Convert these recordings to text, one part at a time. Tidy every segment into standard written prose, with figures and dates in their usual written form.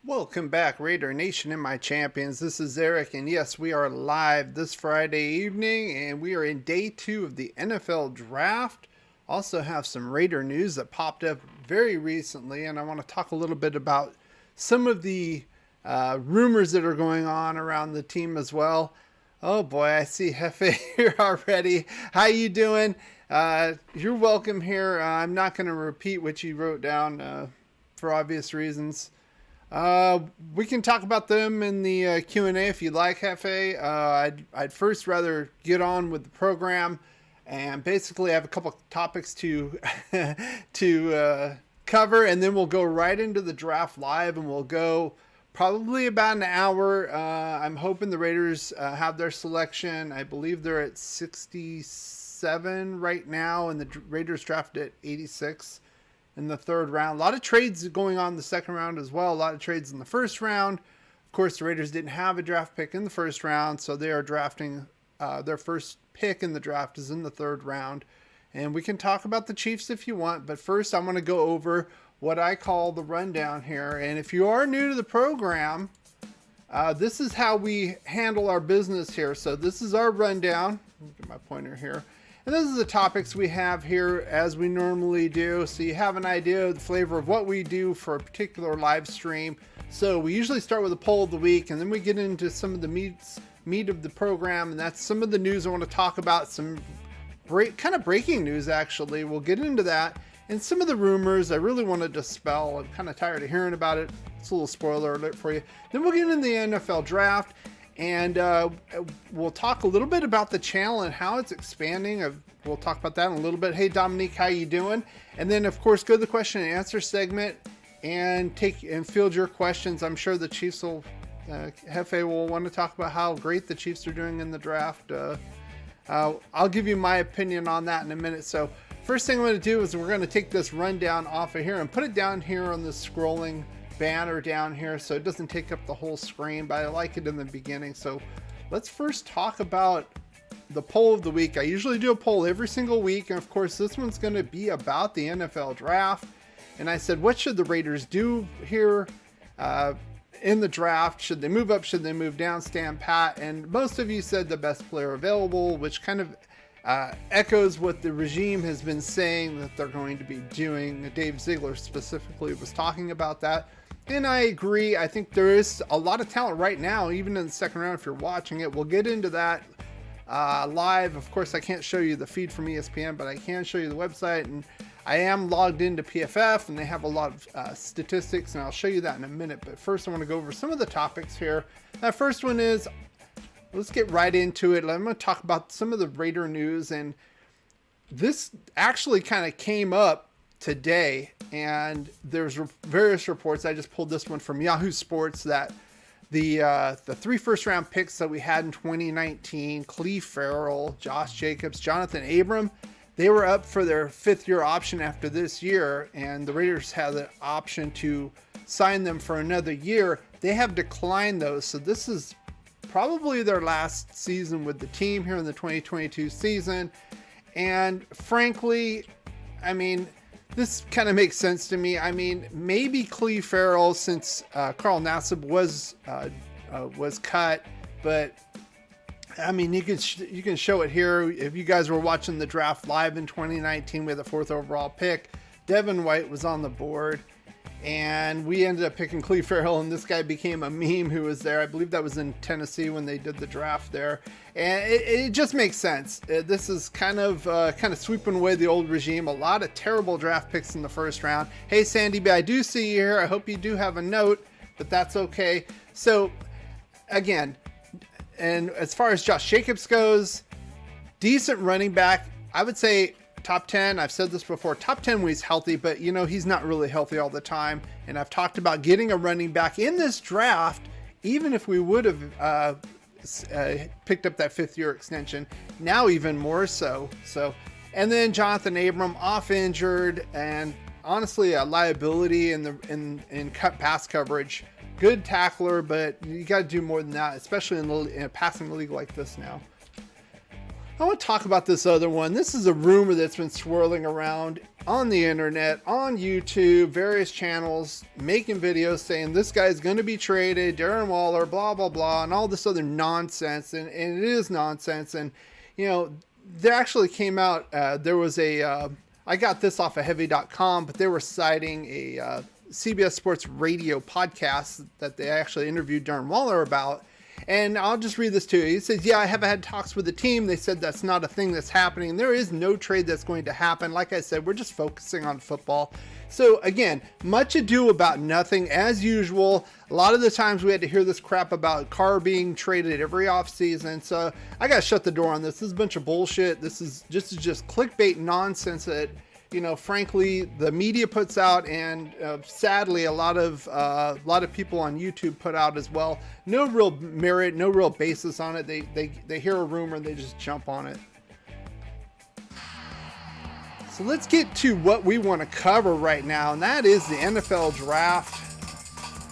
Welcome back, Raider Nation and my champions. This is Eric, and yes, we are live this Friday evening, and we are in day 2 of the NFL Draft. Also have some Raider news that popped up very recently, and I want to talk a little bit about some of the rumors that are going on around the team as well. Oh boy, I see Hefe here already. How you doing? You're welcome here. I'm not going to repeat what you wrote down for obvious reasons. We can talk about them in the Q&A if you'd like, Hefe. I'd first rather get on with the program, and basically I have a couple topics to cover, and then we'll go right into the draft live, and we'll go probably about an hour. I'm hoping the Raiders have their selection. I believe they're at 67 right now, and the Raiders drafted at 86. In the third round. A lot of trades going on in the second round as well. A lot of trades in the first round. Of course, the Raiders didn't have a draft pick in the first round, so they are drafting their first pick in the draft is in the third round. And we can talk about the Chiefs if you want, but first I'm going to go over what I call the rundown here. And if you are new to the program, this is how we handle our business here. So this is our rundown. Let me get my pointer here. And those are the topics we have here as we normally do. So you have an idea of the flavor of what we do for a particular live stream. So we usually start with a poll of the week, and then we get into some of the meat of the program. And that's some of the news I want to talk about. Some kind of breaking news, actually. We'll get into that. And some of the rumors I really want to dispel. I'm kind of tired of hearing about it. It's a little spoiler alert for you. Then we'll get into the NFL draft. And we'll talk a little bit about the channel and how it's expanding. We'll talk about that in a little bit. Hey, Dominique, how you doing? And then, of course, go to the question and answer segment and field your questions. I'm sure the Chiefs will, Hefe will want to talk about how great the Chiefs are doing in the draft. I'll give you my opinion on that in a minute. So first thing I'm going to do is we're going to take this rundown off of here and put it down here on the scrolling banner down here so it doesn't take up the whole screen, but I like it in the beginning. So let's first talk about the poll of the week. I usually do a poll every single week, and of course this one's going to be about the NFL draft. And I said, what should the Raiders do here in the draft? Should they move up? Should they move down? Stand pat? And most of you said the best player available, which kind of echoes what the regime has been saying that they're going to be doing. Dave Ziegler specifically was talking about that. And I agree. I think there is a lot of talent right now, even in the second round, if you're watching it. We'll get into that live. Of course, I can't show you the feed from ESPN, but I can show you the website. And I am logged into PFF, and they have a lot of statistics, and I'll show you that in a minute. But first, I want to go over some of the topics here. That first one is, let's get right into it. I'm going to talk about some of the Raider news. And this actually kind of came up today, and there's various reports. I just pulled this one from Yahoo Sports that the 3 first-round picks that we had in 2019, Cleve Farrell, Josh Jacobs, Jonathan Abram, they were up for their 5th-year option after this year, and the Raiders had the option to sign them for another year. They have declined those, so this is probably their last season with the team here in the 2022 season. And frankly, I mean, this kind of makes sense to me. I mean, maybe Cleve Farrell, since Carl Nassib was cut, but I mean, you can show it here. If you guys were watching the draft live in 2019 with the 4th overall pick, Devin White was on the board, and we ended up picking Cleve Farrell, and this guy became a meme who was there. I believe that was in Tennessee when they did the draft there. And it just makes sense. This is kind of sweeping away the old regime. A lot of terrible draft picks in the first round. Hey, Sandy B, I do see you here. I hope you do have a note, but that's okay. So, again, and as far as Josh Jacobs goes, decent running back. I would say top 10. I've said this before, top 10 when he's healthy, but you know, he's not really healthy all the time. And I've talked about getting a running back in this draft, even if we would have picked up that 5th-year extension, now even more so. And then Jonathan Abram off injured, and honestly a liability in cut pass coverage. Good tackler, but you got to do more than that, especially in a passing league like this now. I want to talk about this other one. This is a rumor that's been swirling around, on the internet, on YouTube, various channels, making videos saying this guy's going to be traded, Darren Waller, blah, blah, blah, and all this other nonsense. And it is nonsense. And, you know, there actually came out, there was I got this off of heavy.com, but they were citing a CBS Sports Radio podcast that they actually interviewed Darren Waller about. And I'll just read this to you. He says, yeah, I have had talks with the team. They said that's not a thing that's happening. There is no trade that's going to happen. Like I said, we're just focusing on football. So again, much ado about nothing as usual. A lot of the times we had to hear this crap about Carr being traded every offseason. So I got to shut the door on this. This is a bunch of bullshit. This is just clickbait nonsense that, you know, frankly, the media puts out, and sadly, a lot of people on YouTube put out as well. No real merit, no real basis on it. They hear a rumor and they just jump on it. So let's get to what we want to cover right now, and that is the NFL draft.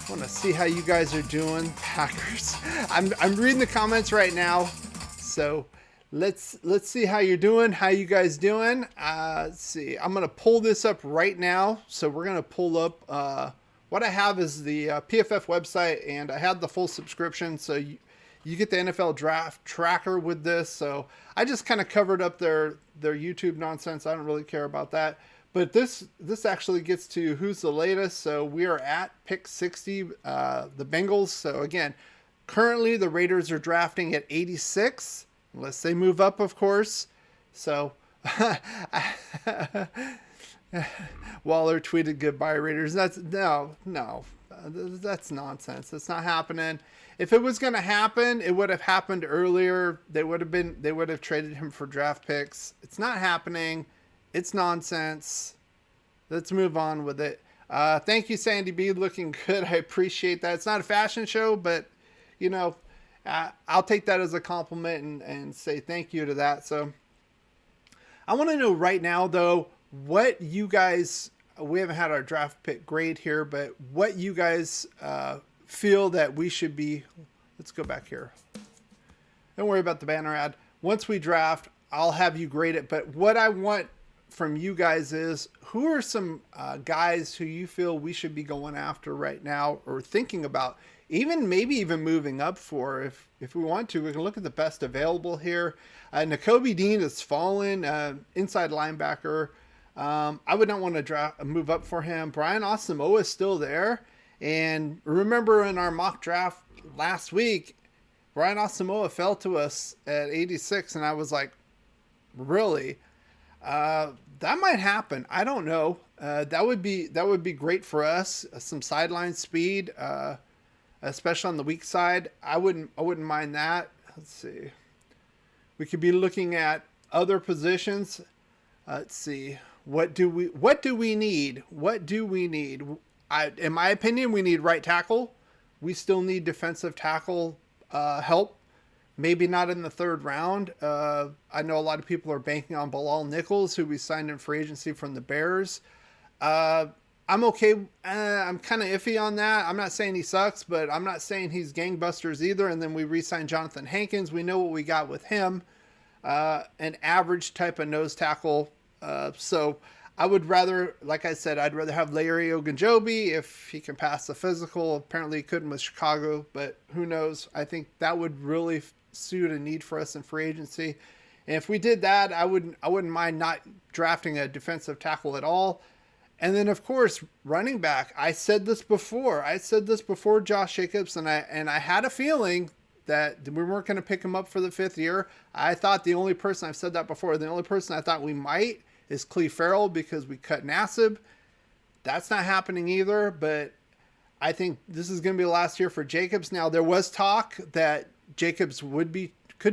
I want to see how you guys are doing, Packers. I'm reading the comments right now, so. Let's see how you're doing. How you guys doing? Let's see. I'm going to pull this up right now. So we're going to pull up what I have is the PFF website, and I had the full subscription. So you get the NFL draft tracker with this. So I just kind of covered up their YouTube nonsense. I don't really care about that. But this actually gets to who's the latest. So we are at pick 60, the Bengals. So again, currently the Raiders are drafting at 86. Unless they move up, of course. So, Waller tweeted goodbye Raiders. That's no, that's nonsense. That's not happening. If it was going to happen, it would have happened earlier. They would have traded him for draft picks. It's not happening. It's nonsense. Let's move on with it. Thank you, Sandy B. Looking good. I appreciate that. It's not a fashion show, but you know, I'll take that as a compliment and say thank you to that. So I want to know right now, though, what you guys, we haven't had our draft pick grade here, but what you guys feel that we should be. Let's go back here. Don't worry about the banner ad. Once we draft, I'll have you grade it. But what I want from you guys is, who are some guys who you feel we should be going after right now or thinking about? Maybe even moving up for, if we want to. We can look at the best available here. Nakobe Dean has fallen, inside linebacker. I would not want to move up for him. Brian Asamoah is still there. And remember in our mock draft last week, Brian Asamoah fell to us at 86. And I was like, really? That might happen. I don't know. That would be great for us. Some sideline speed. Especially on the weak side. I wouldn't mind that. Let's see. We could be looking at other positions. Let's see. What do we need? What do we need? In my opinion, we need right tackle. We still need defensive tackle help. Maybe not in the third round. I know a lot of people are banking on Bilal Nichols, who we signed in free agency from the Bears. I'm okay. I'm kind of iffy on that. I'm not saying he sucks, but I'm not saying he's gangbusters either. And then we re-signed Jonathan Hankins. We know what we got with him. An average type of nose tackle. So I would rather, like I said, I'd rather have Larry Ogunjobi if he can pass the physical. Apparently he couldn't with Chicago, but who knows? I think that would really suit a need for us in free agency. And if we did that, I wouldn't mind not drafting a defensive tackle at all. And then, of course, running back. I said this before Josh Jacobs, and I had a feeling that we weren't going to pick him up for the 5th year. I thought the only person, I've said that before, the only person I thought we might is Cleve Farrell because we cut Nassib. That's not happening either, but I think this is going to be the last year for Jacobs. Now, there was talk that Jacobs could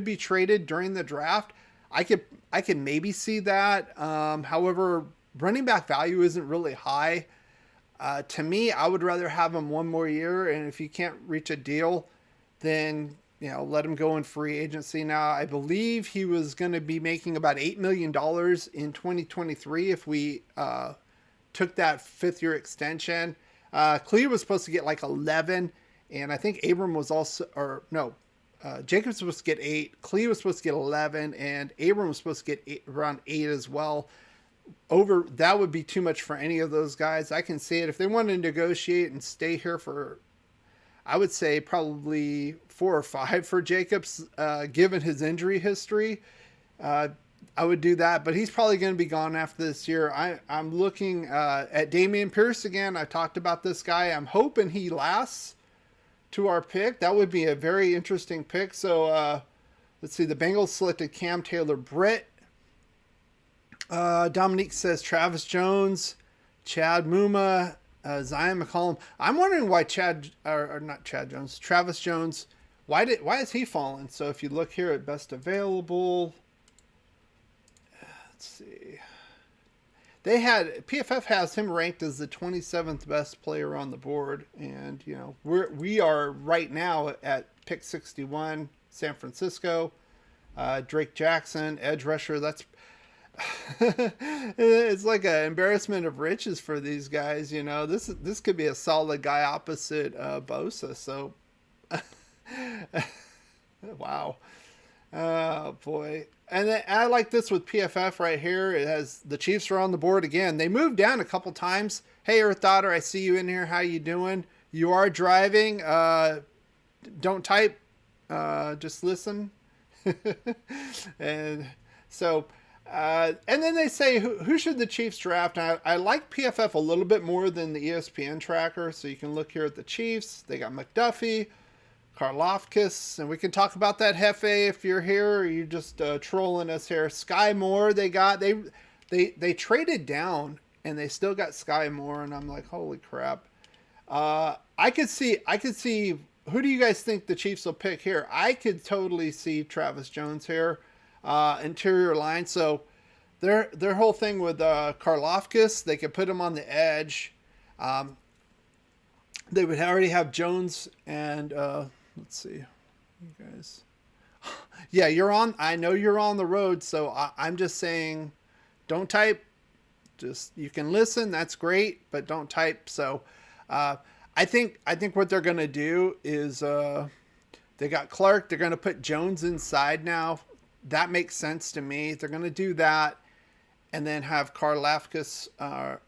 be traded during the draft. I could maybe see that. However, running back value isn't really high. To me, I would rather have him one more year, and if you can't reach a deal, then let him go in free agency. Now, I believe he was going to be making about $8 million in 2023 if we took that 5th year extension. Cleve was supposed to get like 11, and I think Abram was also, Jacobs was supposed to get 8, Cleve was supposed to get 11, and Abram was supposed to get around 8 as well. over that would be too much for any of those guys. I can see it if they want to negotiate and stay here for, I would say probably 4 or 5 for Jacobs, given his injury history. I would do that, but he's probably going to be gone after this year. I'm looking at Dameon Pierce again. I talked about this guy. I'm hoping he lasts to our pick. That would be a very interesting pick. So let's see. The Bengals selected Cam Taylor-Britt. Dominique says Travis Jones, Chad Muma, Zion McCollum. I'm wondering why Travis Jones. Why is he fallen? So if you look here at best available, let's see. PFF has him ranked as the 27th best player on the board, and you know we are right now at pick 61, San Francisco. Drake Jackson, edge rusher. That's it's like an embarrassment of riches for these guys. You know, this could be a solid guy opposite Bosa. So, wow, oh boy. And then I like this with PFF right here. It has the Chiefs are on the board again. They moved down a couple times. Hey, Earth Daughter, I see you in here. How you doing? You are driving. Don't type. Just listen. And so, and then they say, who should the Chiefs draft? I like PFF a little bit more than the ESPN tracker. So you can look here at the Chiefs. They got McDuffie, Karlaftis, and we can talk about that Hefe if you're here, or you're just trolling us here. Sky Moore, they traded down and they still got Sky Moore, and I'm like, holy crap. I could see. Who do you guys think the Chiefs will pick here? I could totally see Travis Jones here, interior line. So their whole thing with Karlaftis, they could put him on the edge. They would already have Jones and let's see, you guys. Yeah, you're on. I know you're on the road, so I'm just saying, don't type. Just you can listen. That's great, but don't type. So, I think what they're gonna do is they got Clark. They're gonna put Jones inside now. That makes sense to me. They're gonna do that, and then have Karlaftis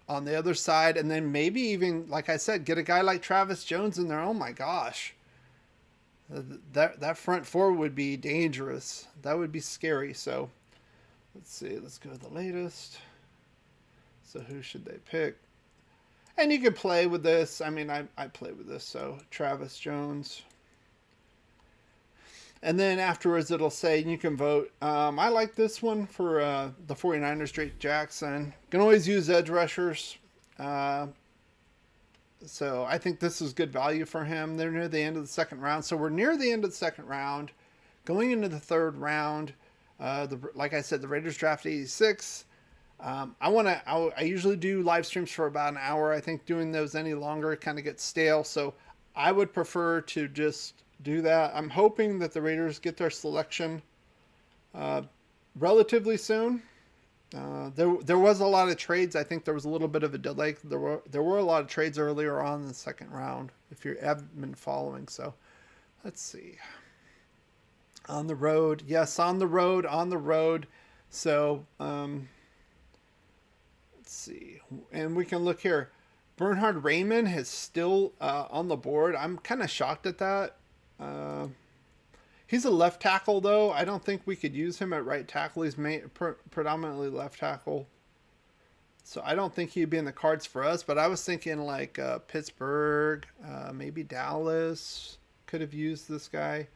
on the other side, and then maybe even, like I said, get a guy like Travis Jones in there. Oh my gosh. That front four would be dangerous. That would be scary. So let's see. Let's go to the latest. So who should they pick? And you can play with this. I mean, I play with this. So Travis Jones. And then afterwards it'll say you can vote. I like this one for the 49ers, Drake Jackson. Can always use edge rushers. So I think this is good value for him. They're near the end of the second round. So we're near the end of the second round. Going into the third round. Like I said, the Raiders draft 86. I usually do live streams for about an hour. I think doing those any longer kind of gets stale. So I would prefer to just do that. I'm hoping that the Raiders get their selection relatively soon. There was a lot of trades. I think there was a little bit of a delay. There were a lot of trades earlier on in the second round, if you have been following. So let's see. On the road. Yes, on the road. So let's see. And we can look here. Bernhard Raymond is still on the board. I'm kind of shocked at that. He's a left tackle, though. I don't think we could use him at right tackle. He's predominantly left tackle. So I don't think he'd be in the cards for us. But I was thinking like Pittsburgh, maybe Dallas could have used this guy.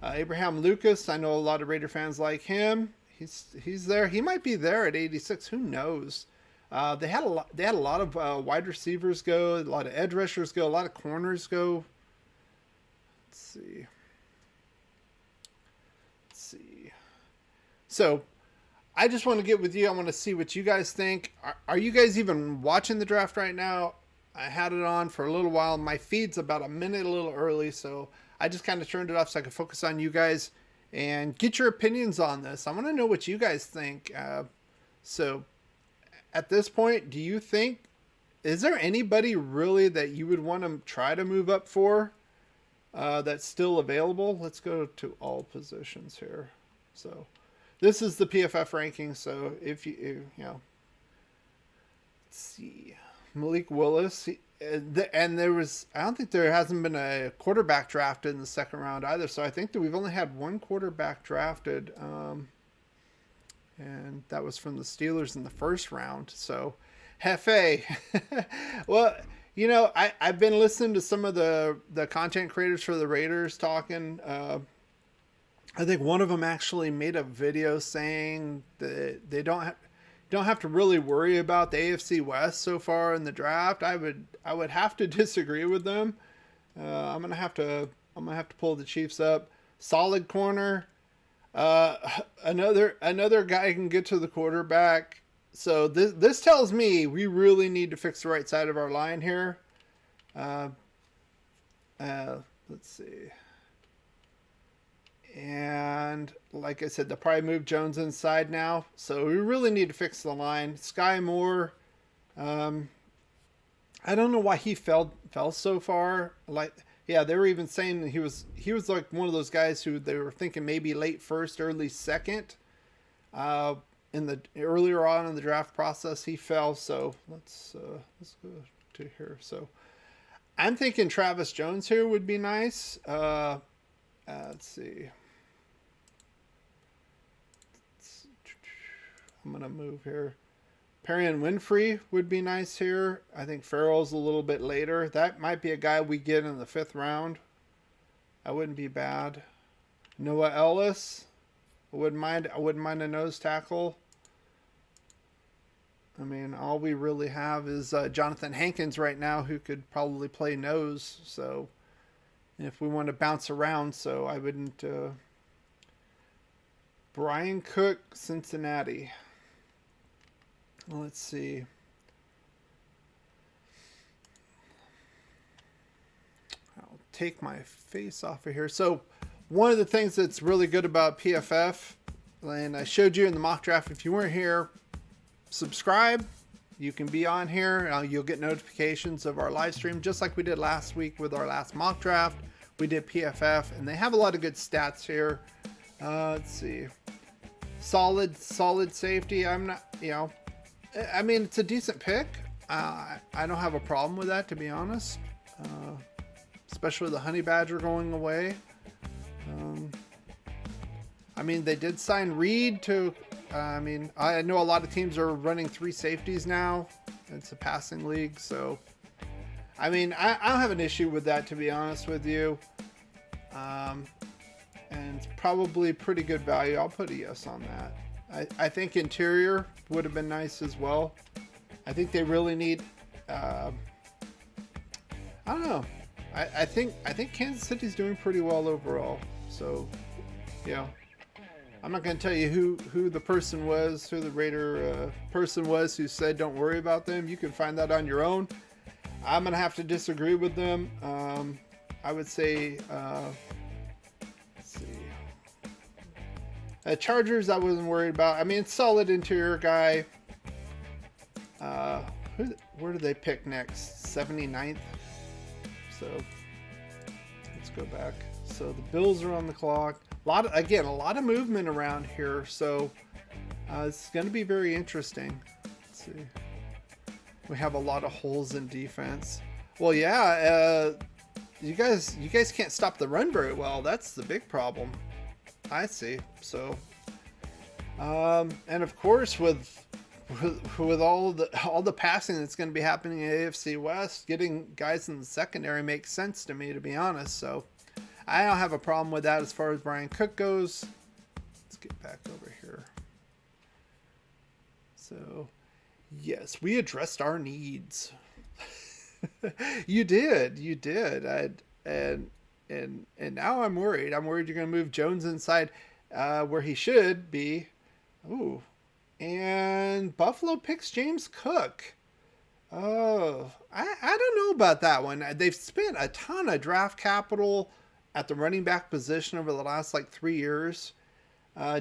Abraham Lucas, I know a lot of Raider fans like him. He's there. He might be there at 86. Who knows? They had a lot of wide receivers go, a lot of edge rushers go, a lot of corners go. Let's see. So I just want to get with you. I want to see what you guys think. Are you guys even watching the draft right now? I had it on for a little while. My feed's about a minute a little early, so I just kind of turned it off so I could focus on you guys and get your opinions on this. I want to know what you guys think. So at this point, do you think, is there anybody really that you would want to try to move up for that's still available? Let's go to all positions here. So this is the PFF ranking. So if you know, Let's see. Malik Willis. And there was, I don't think there hasn't been a quarterback drafted in the second round either. So I think that we've only had one quarterback drafted. And that was from the Steelers in the first round. So, Hefe. Well, you know, I've been listening to some of the content creators for the Raiders talking. I think one of them actually made a video saying that they don't have to really worry about the AFC West so far in the draft. I would have to disagree with them. I'm gonna have to pull the Chiefs up. Solid corner. Another guy can get to the quarterback. So this tells me we really need to fix the right side of our line here. Let's see. And like I said, they'll probably move Jones inside now. So we really need to fix the line. Sky Moore, I don't know why he fell so far. Like, yeah, they were even saying that he was like one of those guys who they were thinking maybe late first, early second. In the earlier on in the draft process, he fell. So let's go to here. So I'm thinking Travis Jones here would be nice. Let's see. I'm going to move here. Perrion Winfrey would be nice here. I think Farrell's a little bit later. That might be a guy we get in the 5th round. That wouldn't be bad. Noah Ellis. I wouldn't mind a nose tackle. I mean, all we really have is Jonathan Hankins right now, who could probably play nose. So if we want to bounce around, so I wouldn't. Brian Cook, Cincinnati. Let's see. I'll take my face off of here. So one of the things that's really good about PFF, and I showed you in the mock draft, if you weren't here, subscribe. You can be on here. You'll get notifications of our live stream, just like we did last week with our last mock draft. We did PFF, and they have a lot of good stats here. Let's see. Solid safety. I'm not, I mean, it's a decent pick. I don't have a problem with that, to be honest. Especially with the Honey Badger going away. I mean, they did sign Reed to... I mean, I know a lot of teams are running 3 safeties now. It's a passing league, so... I mean, I don't have an issue with that, to be honest with you. And it's probably pretty good value. I'll put a yes on that. I think interior would have been nice as well. I think they really need... I don't know. I think Kansas City's doing pretty well overall. So, I'm not going to tell you who the person was, who the Raider person was who said don't worry about them. You can find that on your own. I'm going to have to disagree with them. I would say, let's see. Chargers, I wasn't worried about. I mean, it's solid interior guy. Where do they pick next? 79th. So let's go back. So the Bills are on the clock. A lot of movement around here. So it's going to be very interesting. Let's see. We have a lot of holes in defense. Well, yeah, you guys can't stop the run very well. That's the big problem. I see. So, and of course, with all the passing that's going to be happening in AFC West, getting guys in the secondary makes sense to me, to be honest. So, I don't have a problem with that as far as Brian Cook goes. Let's get back over here. So, yes, we addressed our needs. You did. And now I'm worried. I'm worried you're going to move Jones inside where he should be. Ooh. And Buffalo picks James Cook. Oh, I don't know about that one. They've spent a ton of draft capital at the running back position over the last 3 years.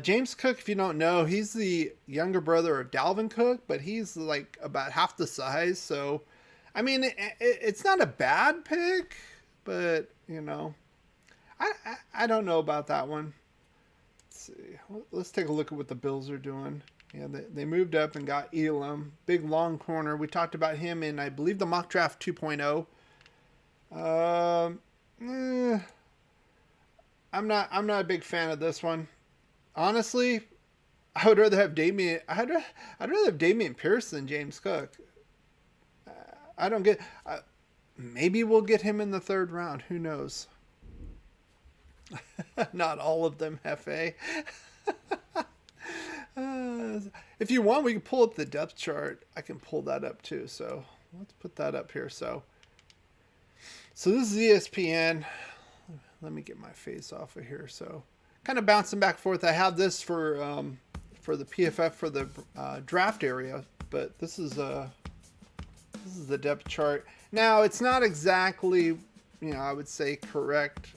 James Cook, if you don't know, he's the younger brother of Dalvin Cook, but he's about half the size. So, I mean, it's not a bad pick, but I don't know about that one. Let's see. Let's take a look at what the Bills are doing. Yeah, they moved up and got Elam. Big long corner. We talked about him in, I believe, the mock draft 2.0. I'm not a big fan of this one. Honestly, I would rather have Damian. I'd rather have Damian Pierce than James Cook. I don't get. Maybe we'll get him in the third round. Who knows? Not all of them, Hefe. If you want, we can pull up the depth chart. I can pull that up too. So let's put that up here. So this is ESPN. Let me get my face off of here. So kind of bouncing back and forth. I have this for the PFF for the draft area, but this is the depth chart. Now it's not exactly, I would say correct.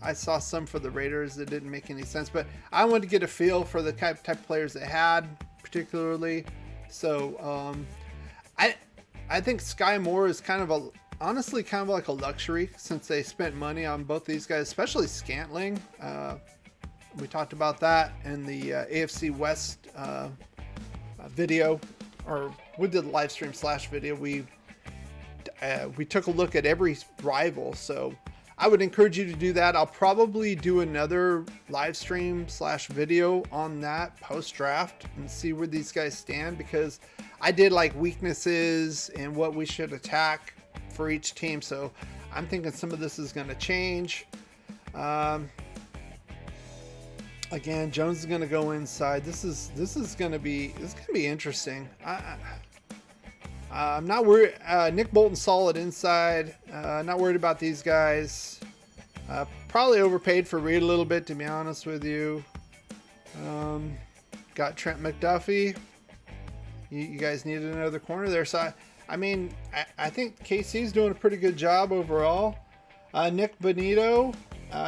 I saw some for the Raiders that didn't make any sense, but I wanted to get a feel for the type of players they had, particularly. So I think Sky Moore is honestly kind of like a luxury, since they spent money on both these guys, especially Scantling. We talked about that in the AFC West video, or we did the live stream / video. We took a look at every rival, so I would encourage you to do that. I'll probably do another live stream / video on that post draft and see where these guys stand, because I did like weaknesses and what we should attack for each team. So I'm thinking some of this is going to change. Again, Jones is going to go inside. This is going to be interesting. I'm not worried. Nick Bolton solid inside. Not worried about these guys. Probably overpaid for Reed a little bit, to be honest with you. Got Trent McDuffie. You guys needed another corner there. So I think KC's doing a pretty good job overall. Nick Bonito,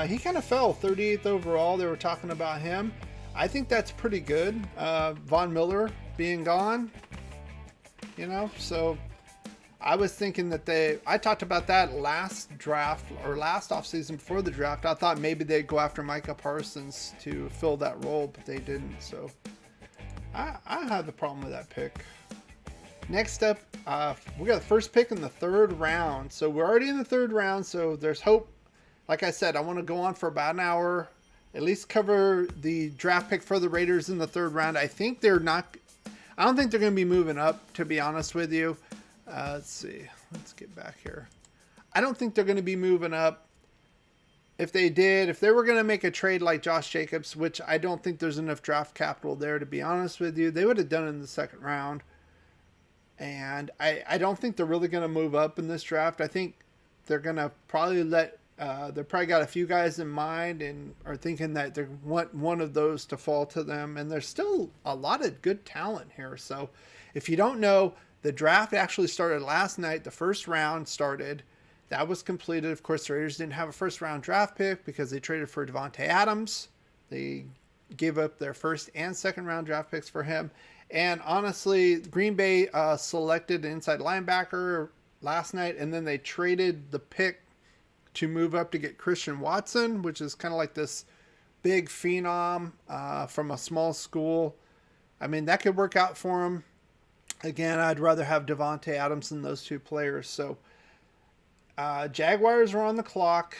he kind of fell 38th overall. They were talking about him. I think that's pretty good. Von Miller being gone. So I was thinking that I talked about that last draft or last offseason before the draft. I thought maybe they'd go after Micah Parsons to fill that role, but they didn't. So I have the problem with that pick. Next up, we got the first pick in the third round. So we're already in the third round, so there's hope. Like I said, I want to go on for about an hour, at least cover the draft pick for the Raiders in the third round. I don't think they're going to be moving up, to be honest with you. Let's see. Let's get back here. I don't think they're going to be moving up. If they were going to make a trade like Josh Jacobs, which I don't think there's enough draft capital there, to be honest with you, they would have done it in the second round. And I don't think they're really going to move up in this draft. I think they're going to probably they probably got a few guys in mind and are thinking that they want one of those to fall to them. And there's still a lot of good talent here. So if you don't know, the draft actually started last night. The first round started. That was completed. Of course, the Raiders didn't have a first round draft pick because they traded for Devontae Adams. They gave up their first and second round draft picks for him. And honestly, Green Bay selected an inside linebacker last night, and then they traded the pick to move up to get Christian Watson, which is kind of like this big phenom from a small school. That could work out for him. Again, I'd rather have Devontae Adams than those two players. So Jaguars are on the clock.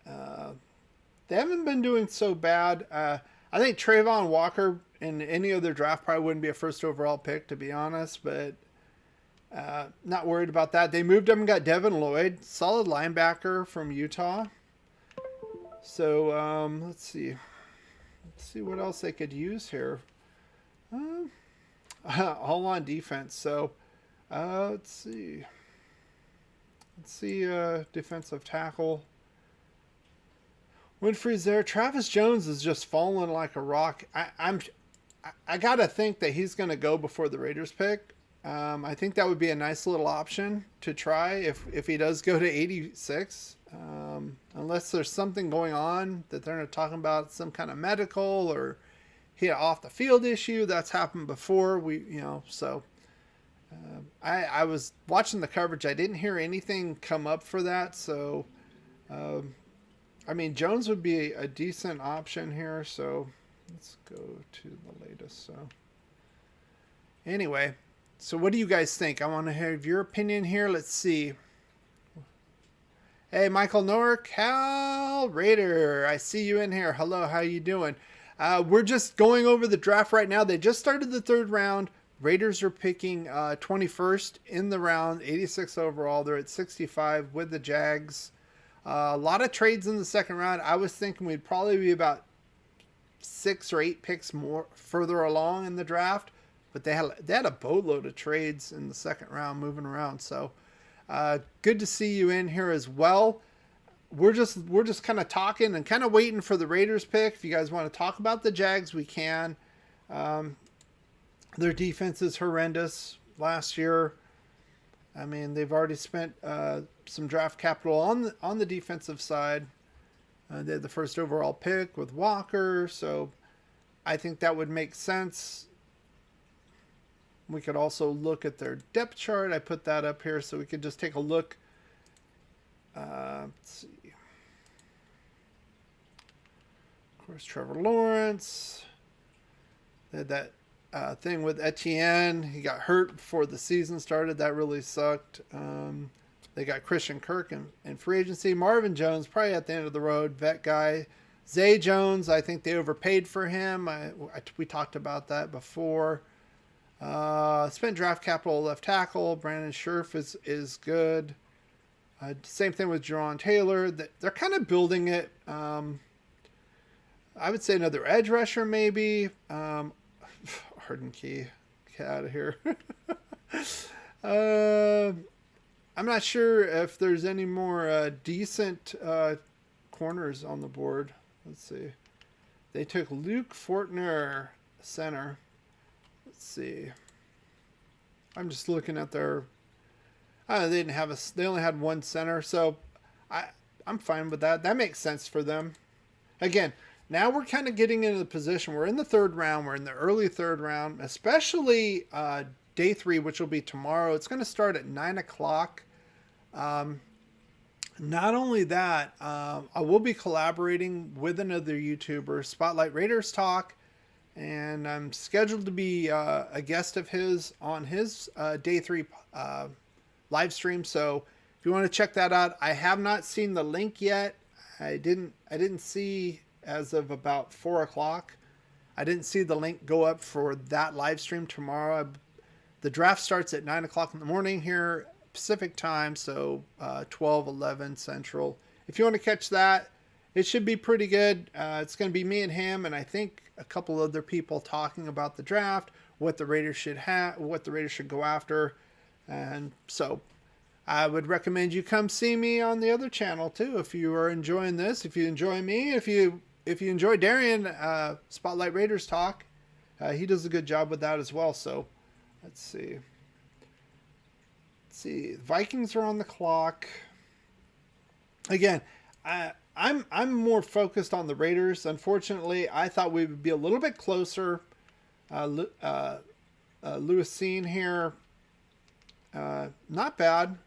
They haven't been doing so bad. I think Trayvon Walker in any other draft probably wouldn't be a first overall pick, to be honest, but not worried about that. They moved up and got Devin Lloyd, solid linebacker from Utah. So let's see what else they could use here. All on defense. So let's see defensive tackle. Winfrey's there. Travis Jones is just falling like a rock. I gotta think that he's gonna go before the Raiders pick. I think that would be a nice little option to try if he does go to 86. Unless there's something going on that they're not talking about, some kind of medical or off the field issue that's happened before. I was watching the coverage. I didn't hear anything come up for that. So, Jones would be a decent option here. So Let's go to the latest. So anyway, so what do you guys think? I want to have your opinion here. Let's see. Hey, Michael NorCal Raider, I see you in here. Hello, how you doing? We're just going over the draft right now. They just started the third round. Raiders are picking 21st in the round, 86 overall. They're at 65 with the Jags. A lot of trades in the second round. I was thinking we'd probably be about 6 or 8 picks more further along in the draft, but they had a boatload of trades in the second round moving around. So good to see you in here as well. We're just kind of talking and kind of waiting for the Raiders pick. If you guys want to talk about the Jags, we can. Their defense is horrendous last year. I mean, they've already spent some draft capital on the defensive side. They had the first overall pick with Walker, so I think that would make sense. We could also look at their depth chart. I put that up here so we could just take a look. Let's see. Of course, Trevor Lawrence. They had that thing with Etienne. He got hurt before the season started. That really sucked. They got Christian Kirk in free agency. Marvin Jones, probably at the end of the road, vet guy. Zay Jones, I think they overpaid for him. We talked about that before. Spent draft capital left tackle. Brandon Scherf is good. Same thing with Jaron Taylor. They're kind of building it. I would say another edge rusher maybe. Harden Key, get out of here. I'm not sure if there's any more decent corners on the board. Let's see. They took Luke Fortner, center. Let's see. I'm just looking at their. They didn't have they only had one center, so I'm fine with that. That makes sense for them. Again, now we're kind of getting into the position. We're in the third round. We're in the early third round, especially day 3, which will be tomorrow. It's going to start at 9 o'clock. Not only that, I will be collaborating with another YouTuber, Spotlight Raiders Talk, and I'm scheduled to be a guest of his on his day 3 live stream. So if you want to check that out, I have not seen the link yet. I didn't see as of about 4 o'clock. I didn't see the link go up for that live stream tomorrow. The draft starts at 9 o'clock in the morning here, Pacific time, so 12, 11 Central. If you want to catch that, it should be pretty good. It's going to be me and him, and I think a couple other people talking about the draft, what the Raiders should have, what the Raiders should go after. And so I would recommend you come see me on the other channel too if you are enjoying this. If you enjoy me, if you enjoy Darian, Spotlight Raiders Talk, he does a good job with that as well. So let's see. Vikings are on the clock. Again, I'm more focused on the Raiders. Unfortunately, I thought we would be a little bit closer. Lewisine here. Not bad.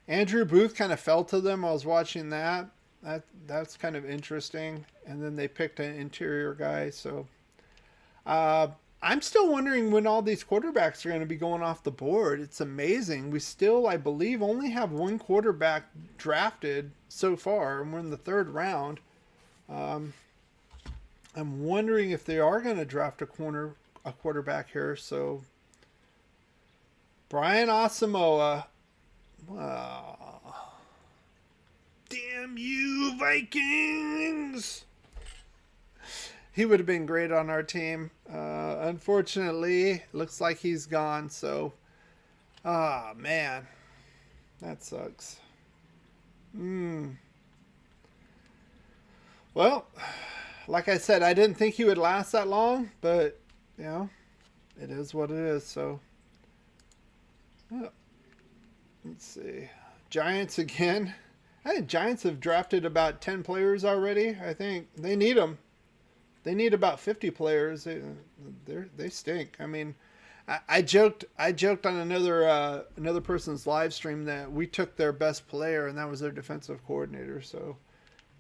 Andrew Booth kind of fell to them. I was watching that. That's kind of interesting. And then they picked an interior guy. So I'm still wondering when all these quarterbacks are going to be going off the board. It's amazing. We still, I believe, only have one quarterback drafted so far, and we're in the third round. I'm wondering if they are going to draft a quarterback here. So Brian Asamoah. Damn you, Vikings! He would have been great on our team. Unfortunately, looks like he's gone. So, man, that sucks. Well, like I said, I didn't think he would last that long, but you know, it is what it is. So, let's see. Giants again. I think Giants have drafted about 10 players already. I think they need them. They need about 50 players. They stink. I mean, I joked on another person's live stream that we took their best player, and that was their defensive coordinator. So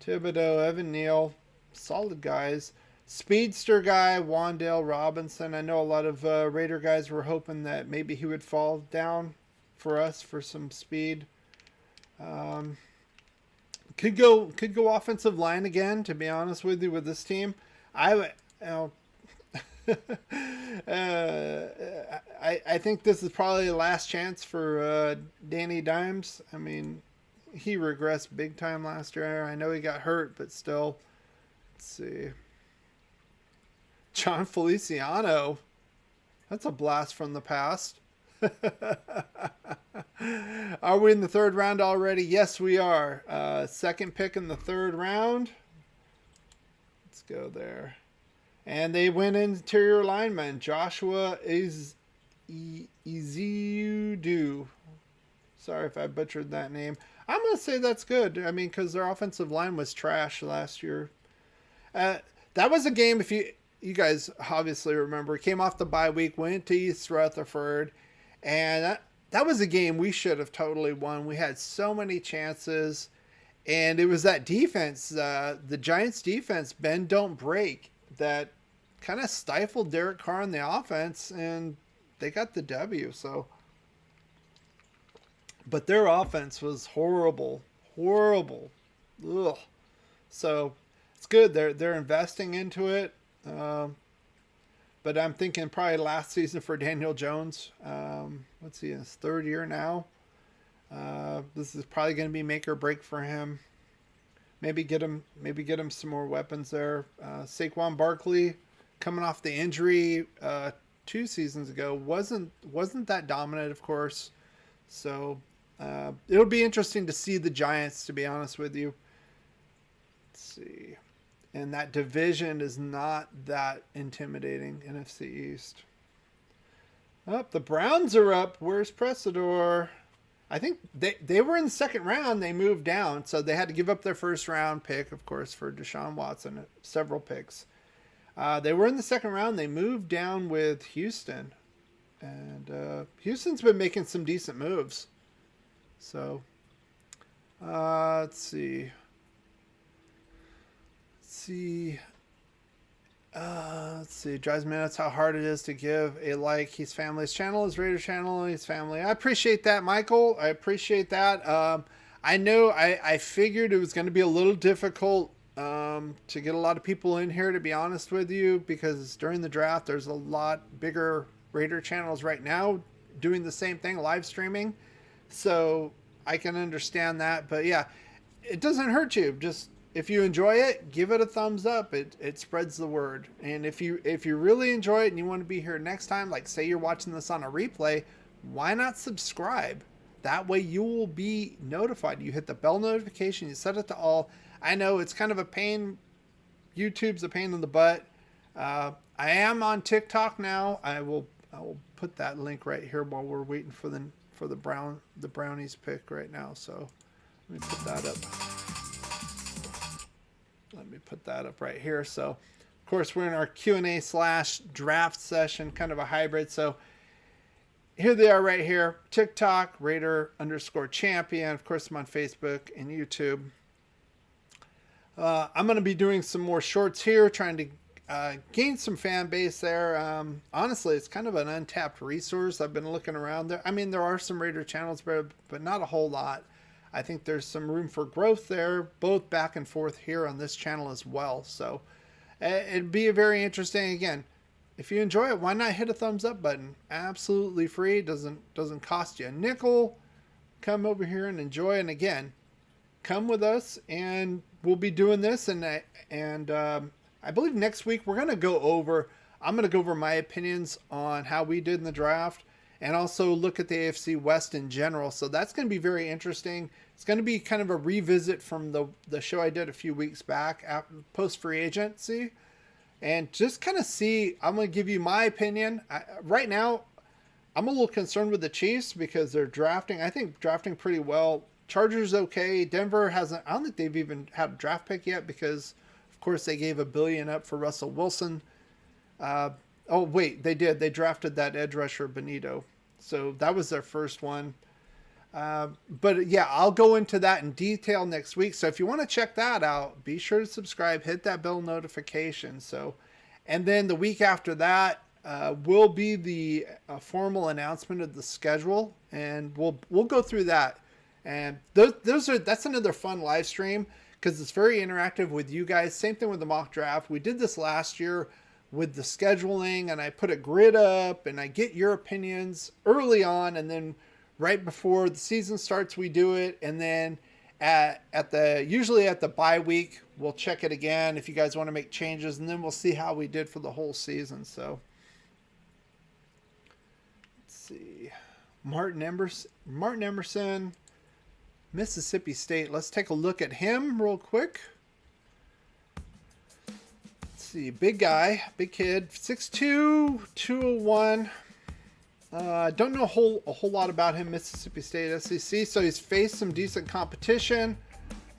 Thibodeau, Evan Neal, solid guys. speedster guy, Wandale Robinson. I know a lot of Raider guys were hoping that maybe he would fall down for us for some speed. Could go offensive line again. To be honest with you, with this team, I you know, I think this is probably the last chance for Danny Dimes. I mean, he regressed big time last year. I know he got hurt, but still. Let's see. John Feliciano. That's a blast from the past. Are we in the third round already? Yes, we are. Second pick in the third round. Let's go there. And they went interior lineman. Joshua Iziudu. Sorry if I butchered that name. I'm going to say that's good. I mean, because their offensive line was trash last year. That was a game, if you guys obviously remember, came off the bye week, went to East Rutherford, and that was a game we should have totally won. We had so many chances, and it was that defense, the Giants' defense, bend don't break, that kind of stifled Derek Carr in the offense, and they got the W. So, but their offense was horrible. Ugh. So it's good. They're investing into it. But I'm thinking probably last season for Daniel Jones. Let's see, in his third year now. This is probably going to be make or break for him. Maybe get him some more weapons there. Saquon Barkley, coming off the injury 2 seasons ago, wasn't that dominant, of course. So it'll be interesting to see the Giants, to be honest with you. Let's see. And that division is not that intimidating, NFC East. Oh, the Browns are up. Where's Presador? I think they were in the second round. They moved down, so they had to give up their first round pick, of course, for Deshaun Watson, several picks. They were in the second round. They moved down with Houston. And Houston's been making some decent moves. So, let's see. Let's see. Drives me nuts how hard it is to give a like. His family's channel, his Raider channel, his family. I appreciate that, Michael. I appreciate that. I know I figured it was going to be a little difficult to get a lot of people in here, to be honest with you, because during the draft, there's a lot bigger Raider channels right now doing the same thing, live streaming. So I can understand that. But yeah, it doesn't hurt you. Just, if you enjoy it, give it a thumbs up. It spreads the word. And if you really enjoy it and you want to be here next time, like say you're watching this on a replay, why not subscribe? That way you will be notified. You hit the bell notification, you set it to all. I know it's kind of a pain. YouTube's a pain in the butt. I am on TikTok now. I will put that link right here while we're waiting for the brownies pick right now. So let me put that up. Let me put that up right here. So, of course, we're in our Q&A / draft session, kind of a hybrid. So, here they are right here. TikTok, Raider_champion. Of course, I'm on Facebook and YouTube. I'm going to be doing some more shorts here, trying to gain some fan base there. Honestly, it's kind of an untapped resource. I've been looking around there. I mean, there are some Raider channels, but not a whole lot. I think there's some room for growth there, both back and forth here on this channel as well. So it'd be a very interesting, again, if you enjoy it, why not hit a thumbs up button? Absolutely free. Doesn't cost you a nickel. Come over here and enjoy. And again, come with us and we'll be doing this. And I believe next week I'm going to go over my opinions on how we did in the draft, and also look at the AFC West in general. So that's going to be very interesting. It's going to be kind of a revisit from the show I did a few weeks back after post free agency, and just kind of see. I'm going to give you my opinion. Right now, I'm a little concerned with the Chiefs because they're drafting. I think drafting pretty well. Chargers okay. Denver hasn't. I don't think they've even had a draft pick yet because, of course, they gave $1 billion up for Russell Wilson. Oh, wait, they did. They drafted that edge rusher, Benito. So that was their first one. But yeah, I'll go into that in detail next week. So if you want to check that out, be sure to subscribe, hit that bell notification. So, and then the week after that will be the formal announcement of the schedule, and we'll go through that. And that's another fun live stream because it's very interactive with you guys. Same thing with the mock draft. We did this last year with the scheduling, and I put a grid up, and I get your opinions early on, and then right before the season starts, we do it, and then usually at the bye week, we'll check it again if you guys want to make changes, and then we'll see how we did for the whole season. So let's see, Martin Emerson, Mississippi State. Let's take a look at him real quick. Let's see, big guy, big kid, 6'2", 201. Don't know a whole lot about him, Mississippi State SEC, so he's faced some decent competition.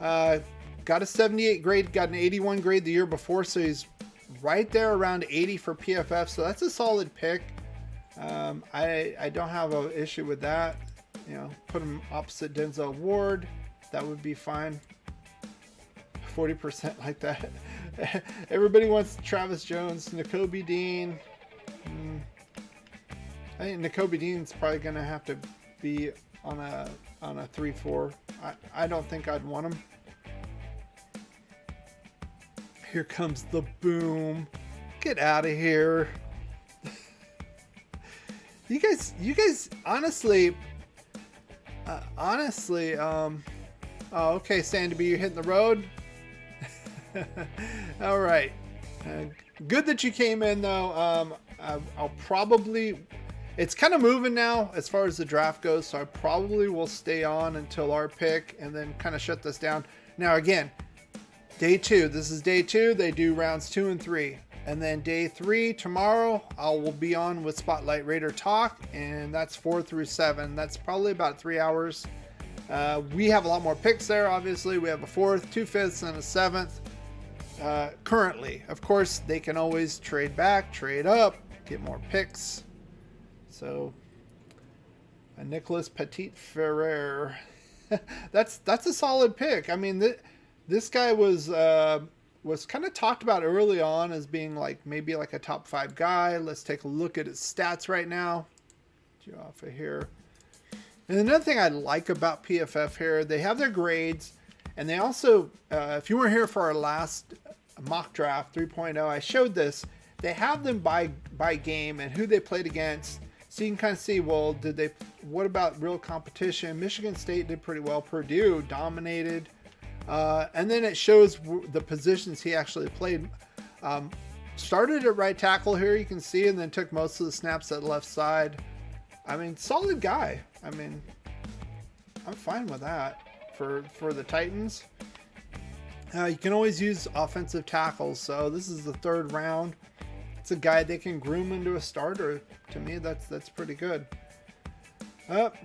Got a 78 grade, got an 81 grade the year before, so he's right there around 80 for PFF, so that's a solid pick. I don't have an issue with that. You know, put him opposite Denzel Ward, that would be fine. 40% like that. Everybody wants Travis Jones, Nakobe Dean. I think Nakobe Dean's probably going to have to be on a 3-4. I don't think I'd want him. Here comes the boom. Get out of here. You guys, honestly, oh, okay, Sandy B, you're hitting the road. All right. Good that you came in, though. I'll probably... It's kind of moving now as far as the draft goes, so I probably will stay on until our pick and then kind of shut this down. Now, again, day 2. This is day 2. They do rounds 2 and 3. And then day 3, tomorrow, I will be on with Spotlight Raider Talk, and that's 4 through 7. That's probably about 3 hours. We have a lot more picks there, obviously. We have a 4th, 2 5ths, and a 7th currently. Of course, they can always trade back, trade up, get more picks. So, Nicholas Petit-Ferrer, that's a solid pick. I mean, this guy was kind of talked about early on as being like maybe like a top 5 guy. Let's take a look at his stats right now. Get you off of here. And another thing I like about PFF here, they have their grades, and they also, if you weren't here for our last mock draft 3.0, I showed this. They have them by game and who they played against. So you can kind of see, well, what about real competition? Michigan State did pretty well. Purdue dominated. And then it shows the positions he actually played. Started at right tackle here, you can see, and then took most of the snaps at left side. I mean, solid guy. I mean, I'm fine with that for the Titans. You can always use offensive tackles. So this is the 3rd round. It's a guy they can groom into a starter. To me, that's pretty good.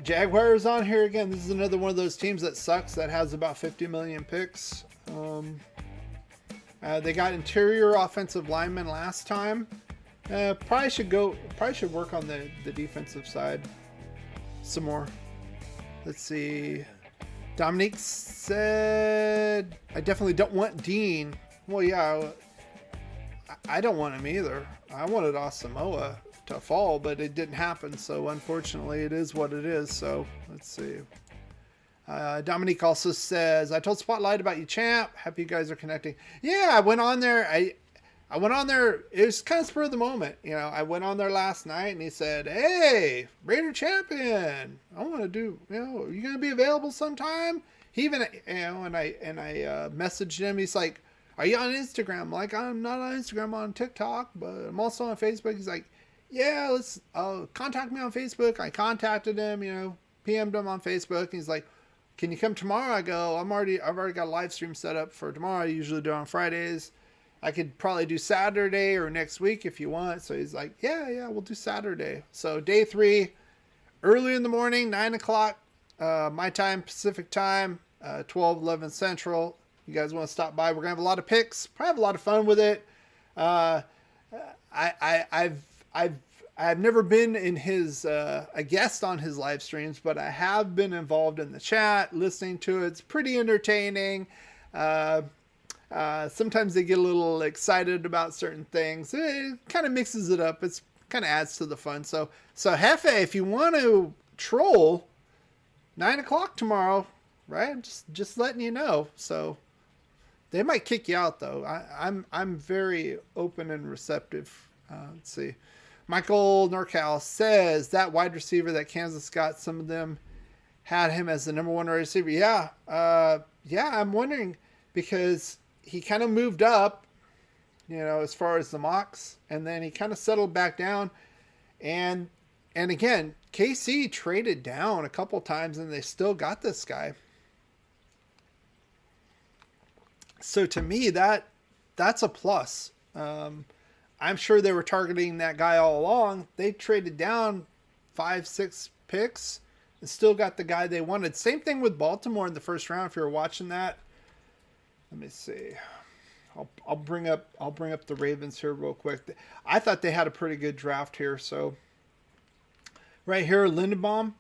Jaguars on here again. This is another one of those teams that sucks, that has about 50 million picks. They got interior offensive linemen last time. Probably should work on the defensive side some more. Let's see. Dominique said, I definitely don't want Dean. Well, yeah, I don't want him either. I wanted Asamoah to fall, but it didn't happen. So unfortunately, it is what it is. So let's see. Dominique also says, I told Spotlight about you, champ. Happy you guys are connecting. Yeah, I went on there. I went on there. It was kind of spur of the moment. You know, I went on there last night and he said, hey, Raider champion, I want to do, are you going to be available sometime? He even, and I messaged him. He's like, are you on Instagram? I'm like, I'm not on Instagram, I'm on TikTok, but I'm also on Facebook. He's like, yeah, contact me on Facebook. I contacted him, PM'd him on Facebook. He's like, can you come tomorrow? I go, I've already got a live stream set up for tomorrow. I usually do it on Fridays. I could probably do Saturday or next week if you want. So he's like, yeah, we'll do Saturday. So day 3, early in the morning, 9 o'clock, my time, Pacific time, 12, 11 Central. You guys want to stop by? We're going to have a lot of picks. Probably have a lot of fun with it. I've I've never been in his a guest on his live streams, but I have been involved in the chat, listening to it. It's pretty entertaining. Sometimes they get a little excited about certain things. It kind of mixes it up. It's kind of adds to the fun. So Hefe, if you want to troll, 9 o'clock tomorrow, right? Just letting you know. So they might kick you out though. I'm very open and receptive. Let's see. Michael Norcal says that wide receiver that Kansas got, some of them had him as the number one wide receiver. Yeah. I'm wondering because he kind of moved up, as far as the mocks, and then he kind of settled back down. And again, KC traded down a couple times and they still got this guy. So to me, that's a plus. I'm sure they were targeting that guy all along. They traded down 5-6 picks and still got the guy they wanted. Same thing with Baltimore in the first round. If you were watching that, let me see. I'll bring up the Ravens here real quick. I thought they had a pretty good draft here. So right here, Lindenbaum,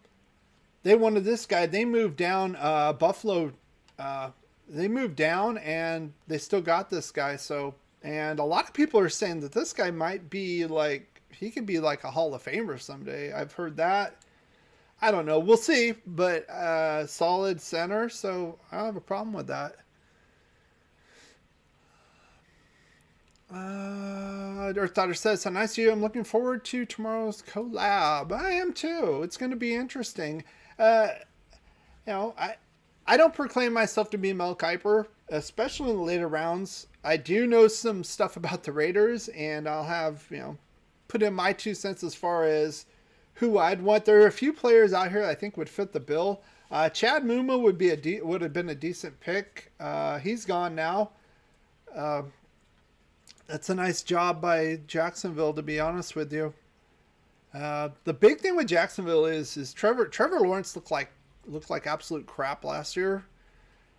they wanted this guy. They moved down. Buffalo, they moved down and they still got this guy. So. And a lot of people are saying that this guy might be he could be like a Hall of Famer someday. I've heard that. I don't know. We'll see. But solid center, so I don't have a problem with that. Earth Daughter says, "So nice of you. I'm looking forward to tomorrow's collab." I am too. It's going to be interesting. I don't proclaim myself to be Mel Kiper, especially in the later rounds. I do know some stuff about the Raiders, and I'll have, put in my 2 cents as far as who I'd want. There are a few players out here I think would fit the bill. Chad Muma would have been a decent pick. He's gone now. That's a nice job by Jacksonville, to be honest with you. The big thing with Jacksonville is Trevor Lawrence looked like absolute crap last year.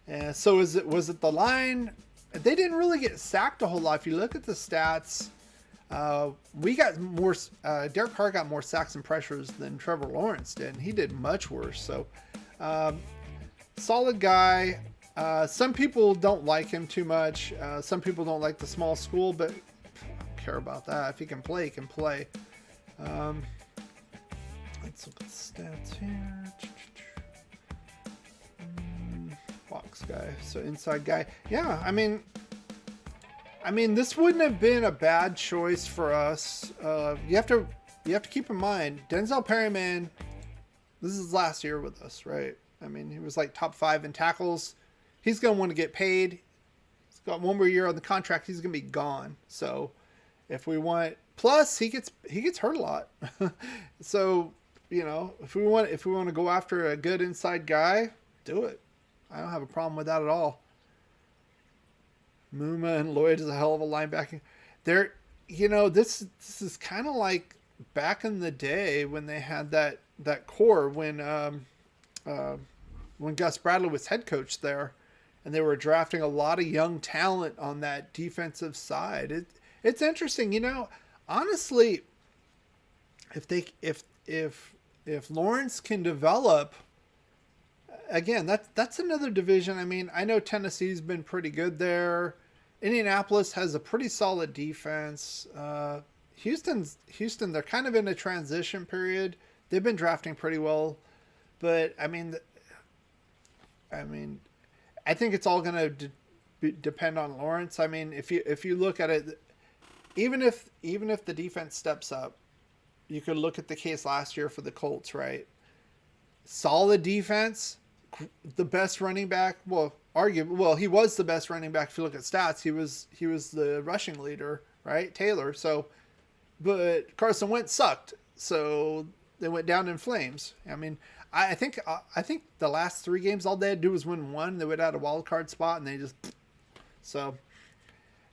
And so was it the line? They didn't really get sacked a whole lot. If you look at the stats, we got more. Derek Carr got more sacks and pressures than Trevor Lawrence did, and he did much worse. So, solid guy. Some people don't like him too much. Some people don't like the small school, but I don't care about that. If he can play, he can play. Let's look at the stats here. Box guy, so inside guy. Yeah, I mean, this wouldn't have been a bad choice for us. You have to keep in mind, Denzel Perryman, this is his last year with us, right? I mean, he was like top 5 in tackles. He's going to want to get paid. He's got one more year on the contract. He's going to be gone. So if we want, plus he gets hurt a lot. So, if we want to go after a good inside guy, do it. I don't have a problem with that at all. Muma and Lloyd is a hell of a linebacking. This is kind of like back in the day when they had that core when Gus Bradley was head coach there, and they were drafting a lot of young talent on that defensive side. It's interesting, honestly, if Lawrence can develop. Again, that's another division. I mean, I know Tennessee's been pretty good there. Indianapolis has a pretty solid defense. Houston, they're kind of in a transition period. They've been drafting pretty well, but I think it's all going to depend on Lawrence. I mean, if you look at it, even if the defense steps up, you could look at the case last year for the Colts, right? Solid defense. The best running back, he was the best running back. If you look at stats, he was the rushing leader, right? Taylor. So, but Carson Wentz sucked. So they went down in flames. I mean, I think the last 3 games, all they had to do was win one. They would add a wild card spot and so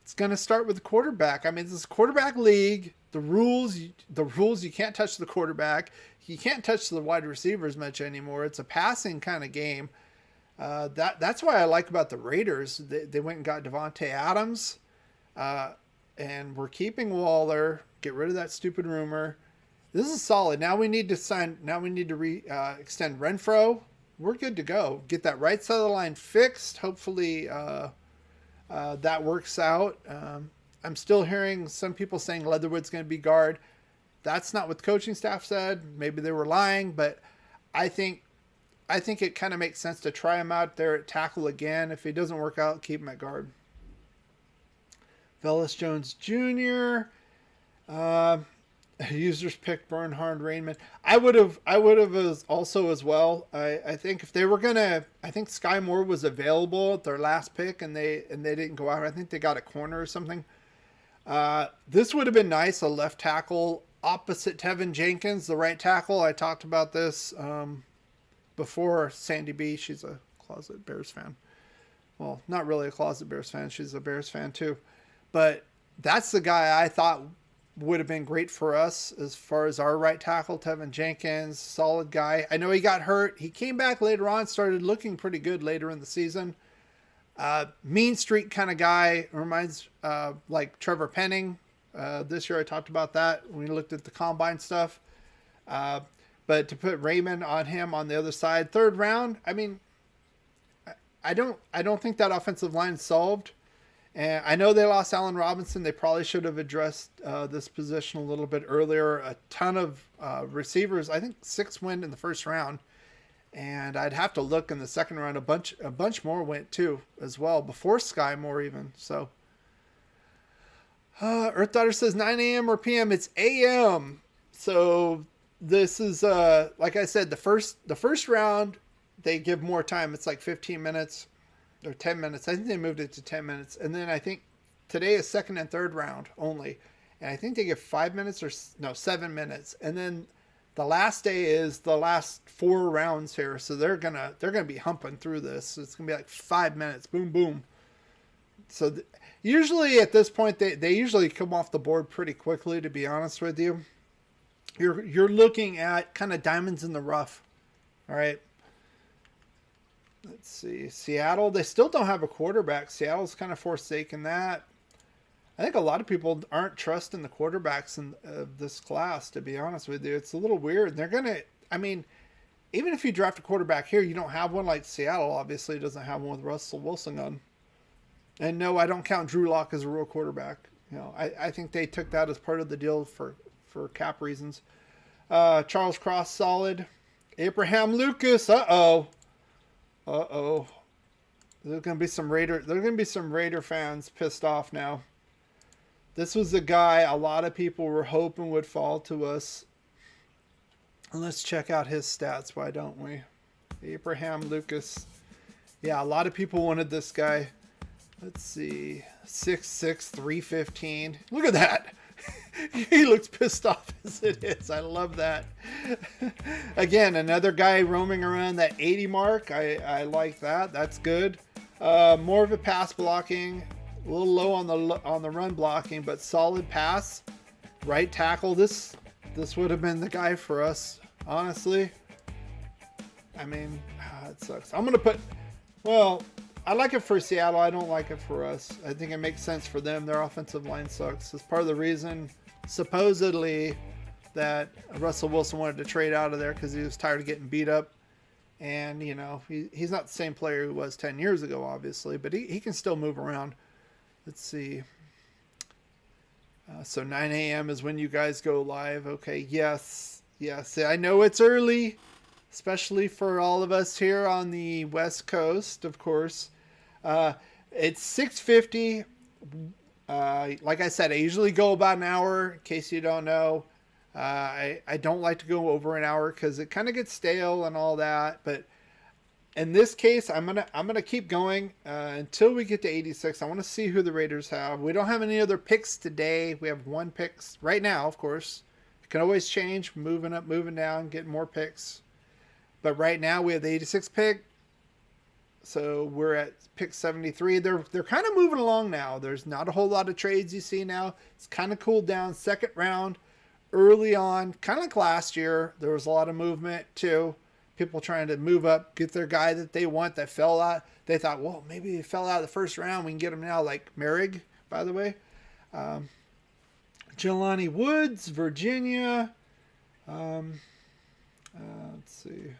it's going to start with the quarterback. I mean, this is a quarterback league. The rules, you can't touch the quarterback. You can't touch the wide receivers much anymore. It's a passing kind of game. That's why I like about the Raiders. They went and got Devontae Adams, and we're keeping Waller. Get rid of that stupid rumor. This is solid. Now we need to sign. Now we need to extend Renfro. We're good to go. Get that right side of the line fixed. Hopefully that works out. I'm still hearing some people saying Leatherwood's going to be guard. That's not what the coaching staff said. Maybe they were lying, but I think it kind of makes sense to try him out there at tackle again. If he doesn't work out, keep him at guard. Velus Jones Jr. Users picked Bernhard Rainman. I would have also as well. I think if they were gonna, I think Sky Moore was available at their last pick, and they didn't go out. I think they got a corner or something. This would have been nice, a left tackle opposite Tevin Jenkins, the right tackle. I talked about this before. Sandy B, she's a closet Bears fan. Well, not really a closet Bears fan. She's a Bears fan too. But that's the guy I thought would have been great for us as far as our right tackle. Tevin Jenkins, solid guy. I know he got hurt. He came back later on, started looking pretty good later in the season. Mean streak kind of guy. Reminds like Trevor Penning. This year I talked about that when we looked at the combine stuff. But to put Raymond on him on the other side, 3rd round, I mean, I don't think that offensive line is solved. And I know they lost Allen Robinson. They probably should have addressed this position a little bit earlier. A ton of receivers. I think 6 went in the 1st round. And I'd have to look in the 2nd round. A bunch more went too as well, before Sky Moore even. So Earth Daughter says 9 a.m. or p.m. It's a.m. So this is like I said, the first round they give more time. It's like 15 minutes. Or 10 minutes. I think they moved it to 10 minutes. And then I think today is 2nd and 3rd round only. And I think they give 5 minutes or 7 minutes. And then the last day is the last 4 rounds here. So they're gonna be humping through this. So it's gonna be like 5 minutes. Boom, boom. So usually at this point they usually come off the board pretty quickly, to be honest with you. You're looking at kind of diamonds in the rough. All right. Let's see. Seattle, they still don't have a quarterback. Seattle's kind of forsaken that. I think a lot of people aren't trusting the quarterbacks in this class, to be honest with you. It's a little weird. They're going to, I mean, even if you draft a quarterback here, you don't have one like Seattle obviously doesn't have one with Russell Wilson on. And no, I don't count Drew Lock as a real quarterback. You know, I think they took that as part of the deal for cap reasons. Charles Cross, solid. Abraham Lucas, uh-oh. There's gonna be some Raider fans pissed off now. This was the guy a lot of people were hoping would fall to us. And let's check out his stats, why don't we? Abraham Lucas. Yeah, a lot of people wanted this guy. Let's see. 6'6", 315. Look at that. He looks pissed off as it is. I love that. Again, another guy roaming around that 80 mark. I like that. That's good. More of a pass blocking. A little low on the run blocking, but solid pass. Right tackle. This would have been the guy for us, honestly. I mean, it sucks. I'm going to put... Well, I like it for Seattle. I don't like it for us. I think it makes sense for them. Their offensive line sucks. It's part of the reason, supposedly, that Russell Wilson wanted to trade out of there because he was tired of getting beat up. And, you know, he's not the same player he was 10 years ago, obviously, but he can still move around. Let's see. So 9 a.m. is when you guys go live. Okay, yes. I know it's early, especially for all of us here on the West Coast, of course. It's 6:50. Like I said, I usually go about an hour, in case you don't know. I don't like to go over an hour because it kind of gets stale and all that. But in this case, I'm gonna keep going until we get to 86. I want to see who the Raiders have. We don't have any other picks today. We have 1 pick right now, of course. It can always change, moving up, moving down, getting more picks. But right now we have the 86 pick. So we're at pick 73. They're kind of moving along now. There's not a whole lot of trades you see now. It's kind of cooled down. 2nd round, early on, kind of like last year. There was a lot of movement too. People trying to move up, get their guy that they want that fell out. They thought, well, maybe he fell out of the 1st round. We can get him now, like Merrig, by the way. Jelani Woods, Virginia. Um, let's see.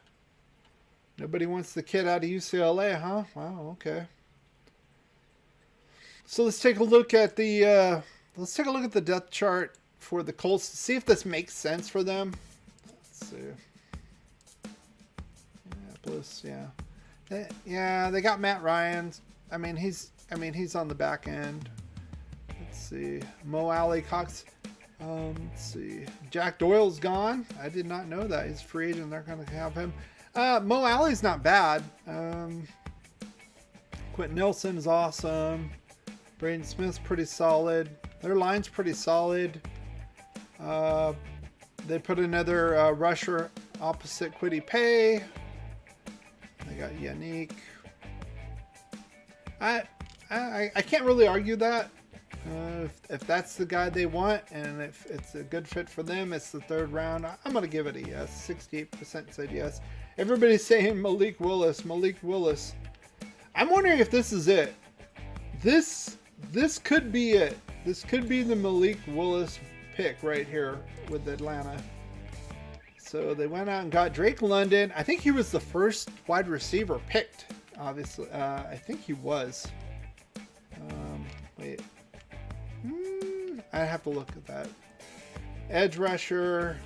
Nobody wants the kid out of UCLA, huh? Wow, okay. So let's take a look at the depth chart for the Colts to see if this makes sense for them. Let's see. Minneapolis, yeah. They got Matt Ryan. I mean, he's on the back end. Let's see. Mo Alley Cox. Let's see. Jack Doyle's gone. I did not know that. He's a free agent. They're going to have him. Mo Alley's not bad. Quentin Nelson is awesome. Braden Smith's pretty solid. Their line's pretty solid. They put another rusher opposite Kwity Paye. They got Yannick. I can't really argue that. If that's the guy they want and if it's a good fit for them, it's the third round. I'm going to give it a yes. 68% said yes. Everybody's saying Malik Willis. I'm wondering if this is it. This could be it. This could be the Malik Willis pick right here with Atlanta. So they went out and got Drake London. I think he was the first wide receiver picked, obviously. I think he was. Wait. I have to look at that. Edge rusher,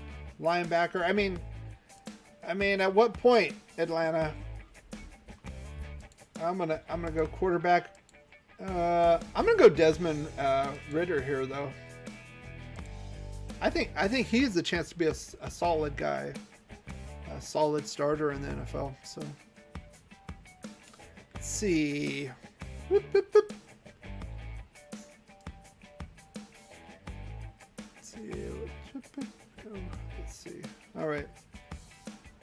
linebacker. I mean, at what point, Atlanta? I'm gonna go quarterback. I'm gonna go Desmond Ridder here, though. I think he has a chance to be a solid guy, a solid starter in the NFL. So let's see. Whoop, whoop, whoop. Let's see. All right.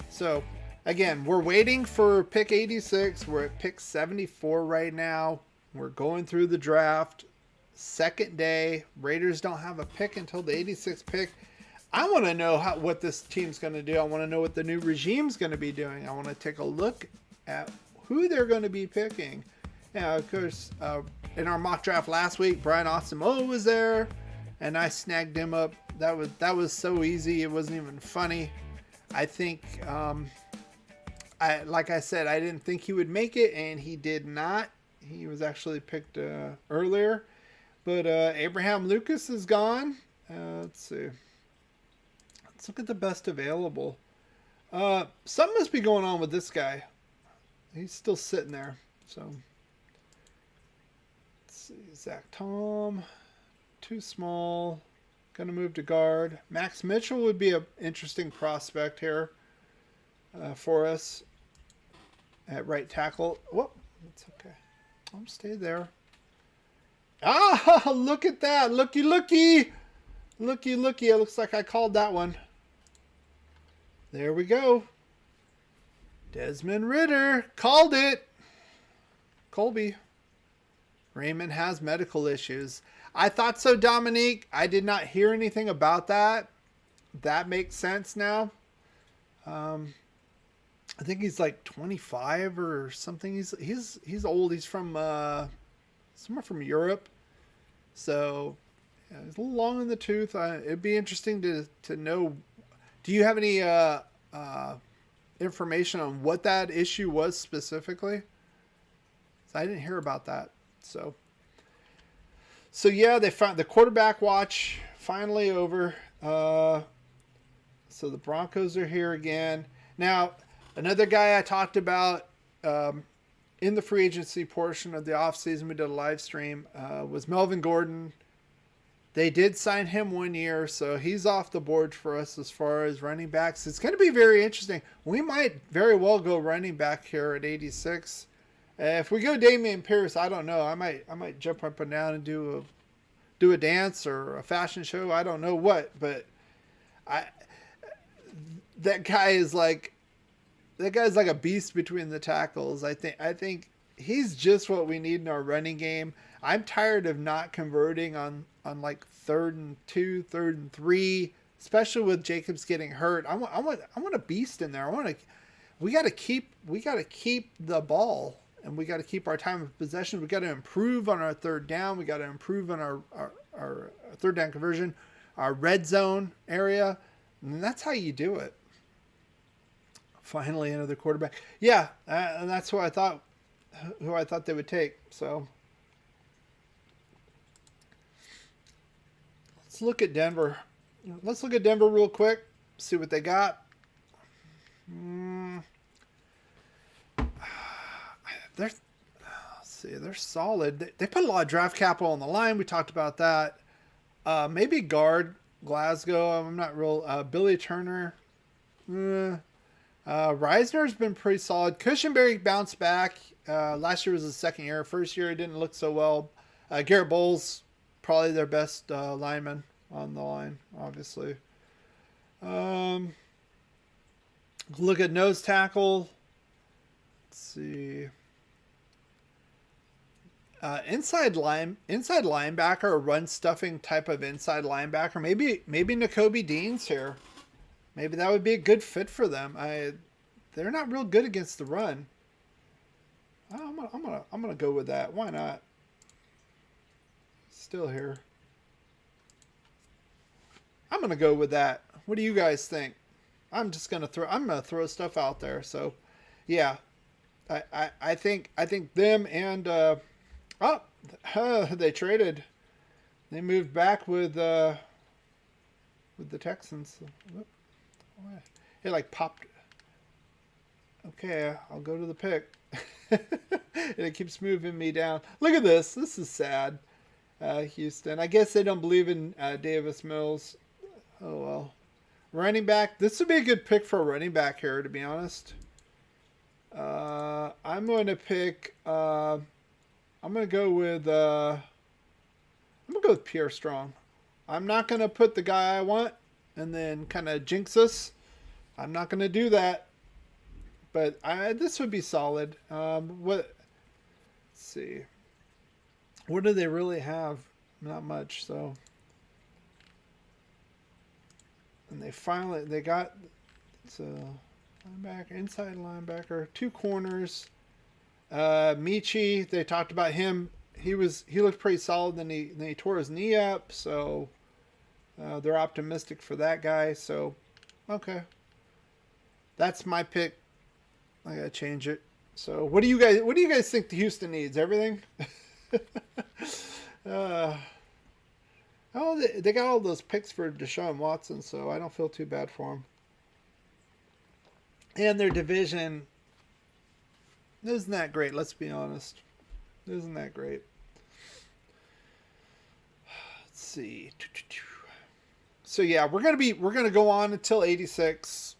So again, we're waiting for pick 86. We're at pick 74 right now. We're going through the draft. Second day. Raiders don't have a pick until the 86th pick. I want to know what this team's going to do. I want to know what the new regime's going to be doing. I want to take a look at who they're going to be picking. Yeah, of course, in our mock draft last week, Brian Asamoah was there, and I snagged him up. That was so easy. It wasn't even funny. I think, like I said, I didn't think he would make it, and he did not. He was actually picked earlier. But Abraham Lucas is gone. Let's see. Let's look at the best available. Something must be going on with this guy. He's still sitting there. So, let's see. Zach Tom. Too small. Going to move to guard. Max Mitchell would be an interesting prospect here for us at right tackle. Whoop. That's okay. I'll stay there. Ah, look at that. Looky. It looks like I called that one. There we go. Desmond Ridder. Called it. Colby. Raymond has medical issues. I thought so, Dominique. I did not hear anything about that. That makes sense now. I think he's like 25 or something. He's old. He's from somewhere from Europe. So yeah, he's a little long in the tooth. It'd be interesting to know. Do you have any information on what that issue was specifically? I didn't hear about that. So yeah, they found the quarterback watch finally over. So the Broncos are here again. Now, another guy I talked about in the free agency portion of the offseason, we did a live stream, was Melvin Gordon. They did sign him 1 year, so he's off the board for us as far as running backs. It's going to be very interesting. We might very well go running back here at 86. If we go Dameon Pierce, I don't know. I might jump up and down and do a dance or a fashion show. I don't know what, but that guy's like a beast between the tackles. I think he's just what we need in our running game. I'm tired of not converting on like 3rd and 2, 3rd and 3, especially with Jacobs getting hurt. I want a beast in there. We got to keep the ball. And we got to keep our time of possession. We got to improve on our third down. We got to improve on our third down conversion, our red zone area. And that's how you do it. Finally, another quarterback. Yeah, and that's who I thought they would take. So let's look at Denver. Let's look at Denver real quick. See what they got. They're they're solid. They put a lot of draft capital on the line. We talked about that. Maybe guard Glasgow. I'm not real. Billy Turner. Reisner's been pretty solid. Cushenberry bounced back. Last year was his second year. First year, it didn't look so well. Garrett Bowles, probably their best lineman on the line, obviously. Look at nose tackle. Let's see. Inside linebacker, a run stuffing type of inside linebacker. Maybe Nakobe Dean's here. Maybe that would be a good fit for them. They're not real good against the run. I'm gonna go with that. Why not? Still here. I'm gonna go with that. What do you guys think? I'm gonna throw stuff out there. So, yeah, I think them and they traded. They moved back with the Texans. It like popped. Okay, I'll go to the pick. And it keeps moving me down. Look at this. This is sad. Houston. I guess they don't believe in Davis Mills. Oh well. Running back. This would be a good pick for a running back here, to be honest. I'm going to pick. I'm going to go with. Pierre Strong. I'm not going to put the guy I want and then kind of jinx us. I'm not going to do that. But this would be solid. Let's see. What do they really have? Not much. So, and they got linebacker, inside linebacker, 2 corners. Michi, they talked about him. He looked pretty solid. Then he tore his knee up. So they're optimistic for that guy. So okay, that's my pick. I gotta change it. So what do you guys think the Houston needs? Everything? They got all those picks for Deshaun Watson, so I don't feel too bad for them. And their division isn't that great, let's be honest. Isn't that great. Let's see. So yeah, we're gonna go on until 86.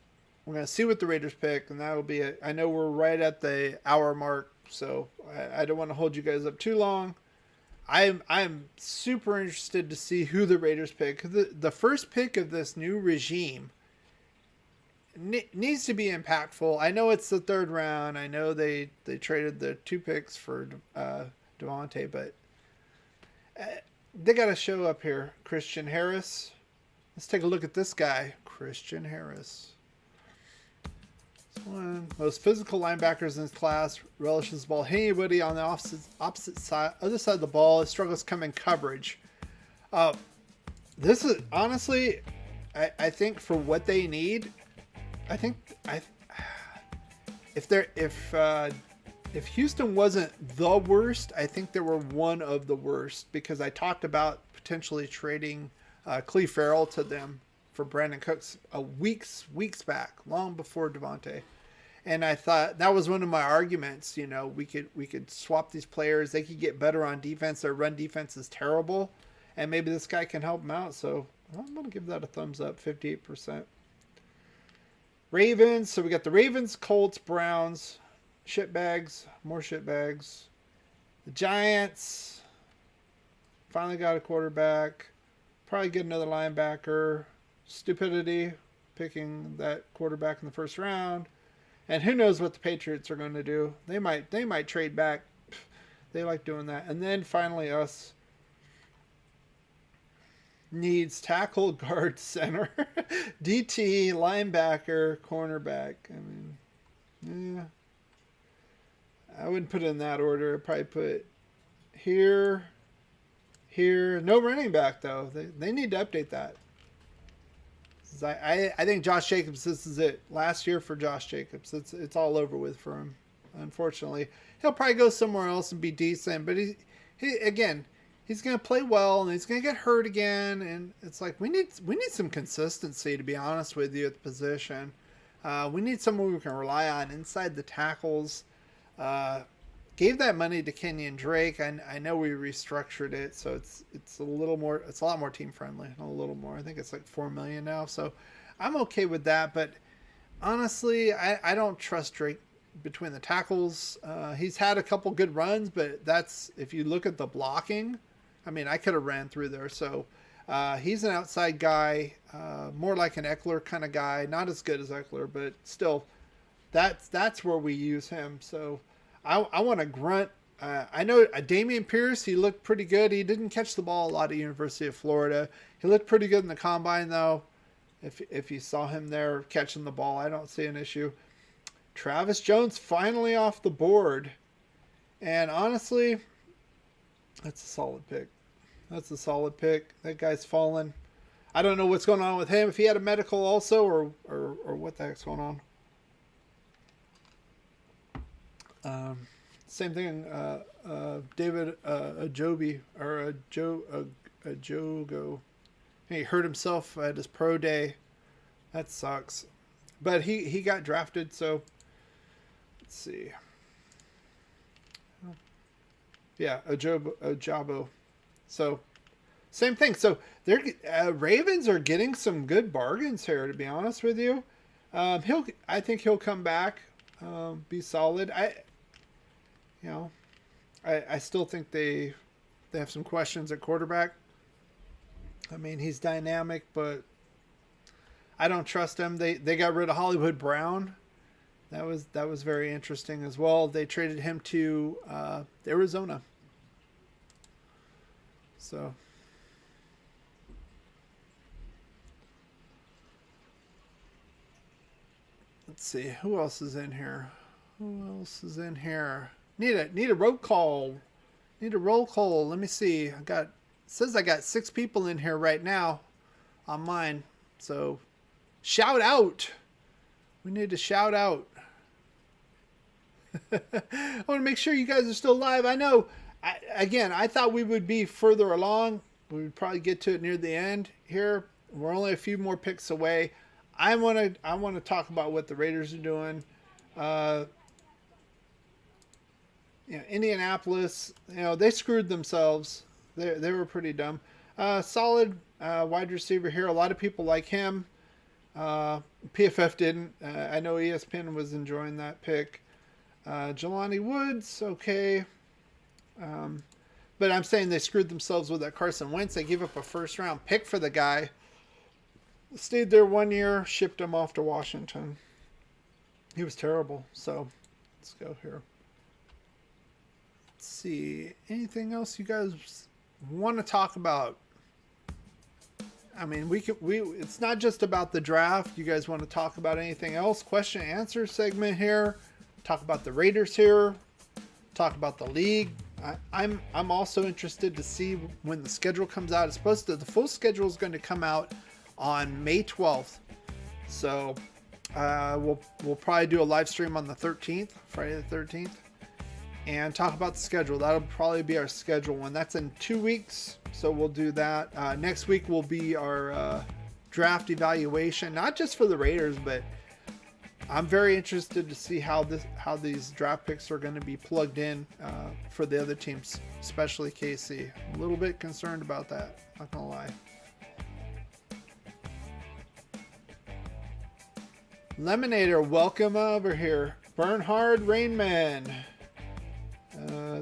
We're going to see what the Raiders pick, and that'll be it. I know we're right at the hour mark, so I don't want to hold you guys up too long. I'm super interested to see who the Raiders pick. The first pick of this new regime needs to be impactful. I know it's the 3rd round. I know they traded the 2 picks for Devontae, but they got to show up here. Christian Harris. Let's take a look at this guy, Christian Harris. One most physical linebackers in his class, relishes the ball. Anybody on the opposite side, other side of the ball, struggles coming coverage. This is honestly, I think for what they need, if Houston wasn't the worst, I think they were one of the worst, because I talked about potentially trading Cleve Farrell to them for Brandon Cooks weeks back, long before Devontae. And I thought that was one of my arguments. You know, we could swap these players. They could get better on defense. Their run defense is terrible, and maybe this guy can help them out. So I'm gonna give that a thumbs up. 58%. Ravens. So we got the Ravens, Colts, Browns, shitbags, more shitbags. The Giants finally got a quarterback. Probably get another linebacker. Stupidity picking that quarterback in the 1st round. And who knows what the Patriots are going to do. They might trade back. They like doing that. And then finally us. Needs tackle, guard, center, DT, linebacker, cornerback. I mean, yeah. I wouldn't put it in that order. I'd probably put here. No running back, though. They need to update that. I think Josh Jacobs, this is it. Last year for Josh Jacobs. It's all over with for him, unfortunately. He'll probably go somewhere else and be decent, but he's going to play well, and he's going to get hurt again, and it's like we need some consistency, to be honest with you, at the position. We need someone we can rely on inside the tackles. Gave that money to Kenyon Drake. I know we restructured it, so it's a lot more team friendly. A little more. I think it's like $4 million now, so I'm okay with that. But honestly, I don't trust Drake between the tackles. He's had a couple good runs, but that's, if you look at the blocking, I mean, I could have ran through there. So he's an outside guy, more like an Eckler kind of guy. Not as good as Eckler, but still, that's where we use him. So I want to grunt. I know Dameon Pierce, he looked pretty good. He didn't catch the ball a lot at University of Florida. He looked pretty good in the combine, though. If you saw him there catching the ball, I don't see an issue. Travis Jones finally off the board. And honestly, that's a solid pick. That's a solid pick. That guy's fallen. I don't know what's going on with him. If he had a medical also, or what the heck's going on. Same thing. David Ajobi or Ajogo. He hurt himself at his pro day. That sucks. But he got drafted. So let's see. Yeah, Ojabo. So same thing. So they're Ravens are getting some good bargains here, to be honest with you. I think he'll come back, be solid. I still think they have some questions at quarterback. I mean, he's dynamic, but I don't trust him. They got rid of Hollywood Brown. That was very interesting as well. They traded him to Arizona. So let's see, who else is in here? Need a roll call. Need a roll call. Let me see. It says I got 6 people in here right now on mine. So shout out. We need to shout out. I want to make sure you guys are still live. I know. I thought we would be further along. We would probably get to it near the end here. We're only a few more picks away. I want to talk about what the Raiders are doing. Indianapolis, they screwed themselves. They were pretty dumb. Solid wide receiver here. A lot of people like him. PFF didn't. I know ESPN was enjoying that pick. Jelani Woods, okay. But I'm saying they screwed themselves with that Carson Wentz. They gave up a first-round pick for the guy. Stayed there 1 year, shipped him off to Washington. He was terrible. So let's go here. Let's see. Anything else you guys want to talk about? I mean, it's not just about the draft. You guys want to talk about anything else? Question and answer segment here. Talk about the Raiders here. Talk about the league. I'm also interested to see when the schedule comes out. The full schedule is going to come out on May 12th. So we'll probably do a live stream on the 13th, Friday the 13th, and talk about the schedule. That'll probably be our schedule one. That's in 2 weeks, so we'll do that. Next week will be our draft evaluation, not just for the Raiders, but I'm very interested to see how these draft picks are going to be plugged in for the other teams, especially KC. I'm a little bit concerned about that, not gonna lie. Lemonator, welcome over here. Bernhard Rainman.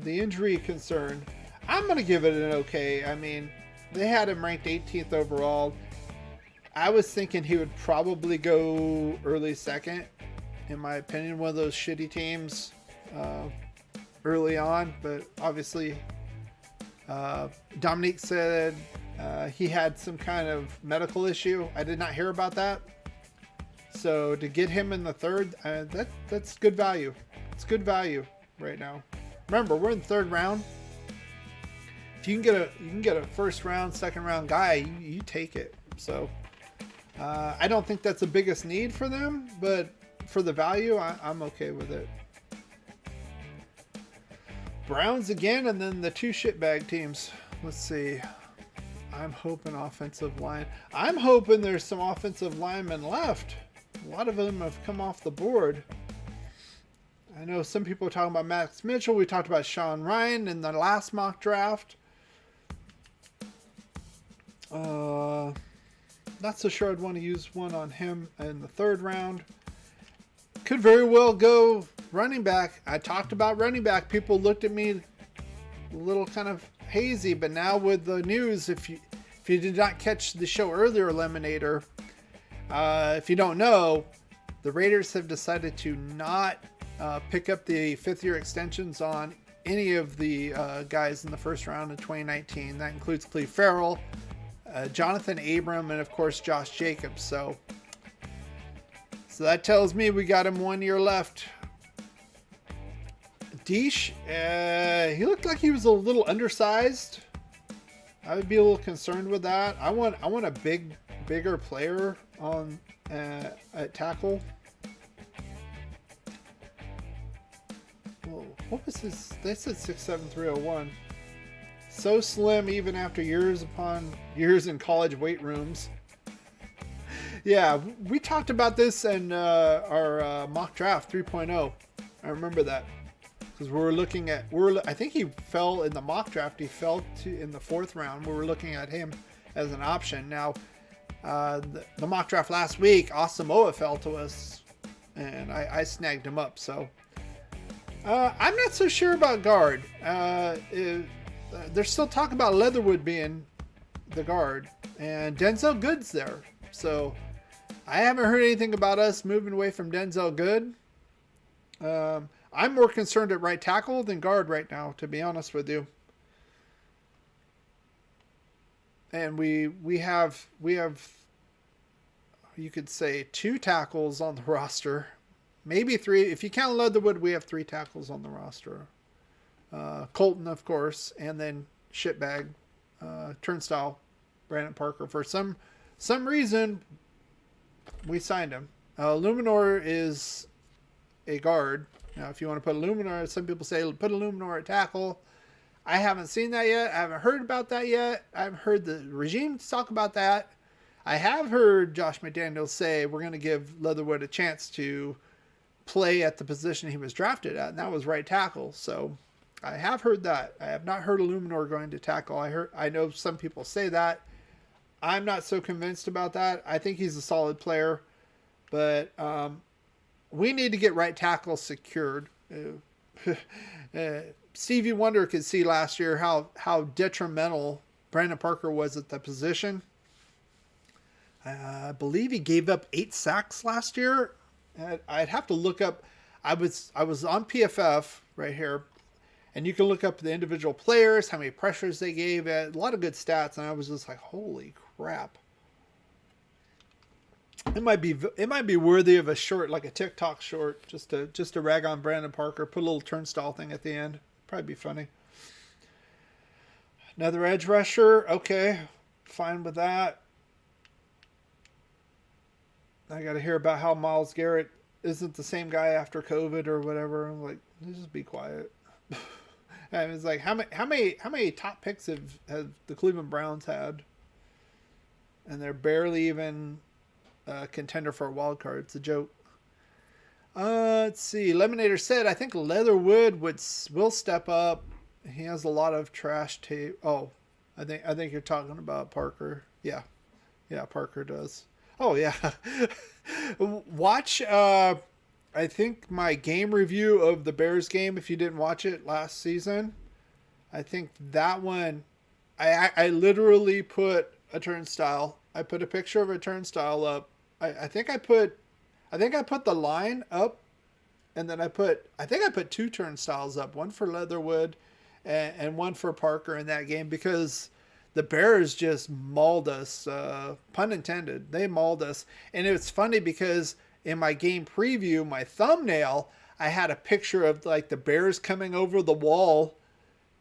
The injury concern. I'm going to give it an okay. I mean, they had him ranked 18th overall. I was thinking he would probably go early second, in my opinion. One of those shitty teams early on. But obviously, Dominique said he had some kind of medical issue. I did not hear about that. So to get him in the third, that's good value. It's good value right now. Remember, we're in the third round. If you can get a first round, second round guy, you take it. So I don't think that's the biggest need for them, but for the value, I'm okay with it. Browns again, and then the two shitbag teams. Let's see. I'm hoping offensive line. I'm hoping there's some offensive linemen left. A lot of them have come off the board. I know some people are talking about Max Mitchell. We talked about Sean Ryan in the last mock draft. Not so sure I'd want to use one on him in the third round. Could very well go running back. I talked about running back. People looked at me a little kind of hazy, but now with the news, if you did not catch the show earlier, Lemonator, if you don't know, the Raiders have decided to not pick up the fifth-year extensions on any of the guys in the first round of 2019. That includes Cleve Farrell, Jonathan Abram, and of course Josh Jacobs. So that tells me we got him 1 year left. Deesh, he looked like he was a little undersized. I would be a little concerned with that. I want a bigger player on at tackle. Whoa, what was his? They said 6'7", 301. So slim even after years upon years in college weight rooms. Yeah, we talked about this in our mock draft 3.0. I remember that. Because we were looking at, I think he fell in the mock draft. He fell in the fourth round. We were looking at him as an option. Now, the mock draft last week, Asamoah fell to us, and I snagged him up. So, I'm not so sure about guard. They're still talking about Leatherwood being the guard, and Denzel Good's there. So, I haven't heard anything about us moving away from Denzel Good. I'm more concerned at right tackle than guard right now, to be honest with you. And we have you could say 2 tackles on the roster, maybe 3. If you count Leatherwood, we have 3 tackles on the roster. Colton, of course, and then shitbag turnstile Brandon Parker. For some reason, we signed him. Luminor is a guard. Now, if you want to put a Luminor, some people say put a Luminor at tackle. I haven't seen that yet. I haven't heard about that yet. I haven't heard the regime talk about that. I have heard Josh McDaniels say we're going to give Leatherwood a chance to play at the position he was drafted at, and that was right tackle. So I have heard that. I have not heard a Luminor going to tackle. I know some people say that. I'm not so convinced about that. I think he's a solid player, but we need to get right tackle secured. Stevie Wonder could see last year how detrimental Brandon Parker was at the position. I believe he gave up 8 sacks last year. I'd have to look up. I was on PFF right here, and you can look up the individual players, how many pressures they gave, a lot of good stats, and I was just like, holy crap. It might be worthy of a short, like a TikTok short, just to rag on Brandon Parker. Put a little turnstile thing at the end. Probably be funny. Another edge rusher. Okay, fine with that. I got to hear about how Myles Garrett isn't the same guy after COVID or whatever. I'm like, just be quiet. And it's like, how many top picks have the Cleveland Browns had? And they're barely even contender for a wild card. It's a joke. Let's see. Lemonator said, I think Leatherwood will step up. He has a lot of trash tape. Oh, I think you're talking about Parker. Yeah, Parker does. Oh yeah. Watch. I think my game review of the Bears game. If you didn't watch it last season, I think that one. I literally put a turnstile. I put a picture of a turnstile up. I think I put the line up, and then I put 2 turnstiles up, one for Leatherwood and one for Parker in that game, because the Bears just mauled us, pun intended. They mauled us. And it's funny because in my game preview, my thumbnail, I had a picture of like the Bears coming over the wall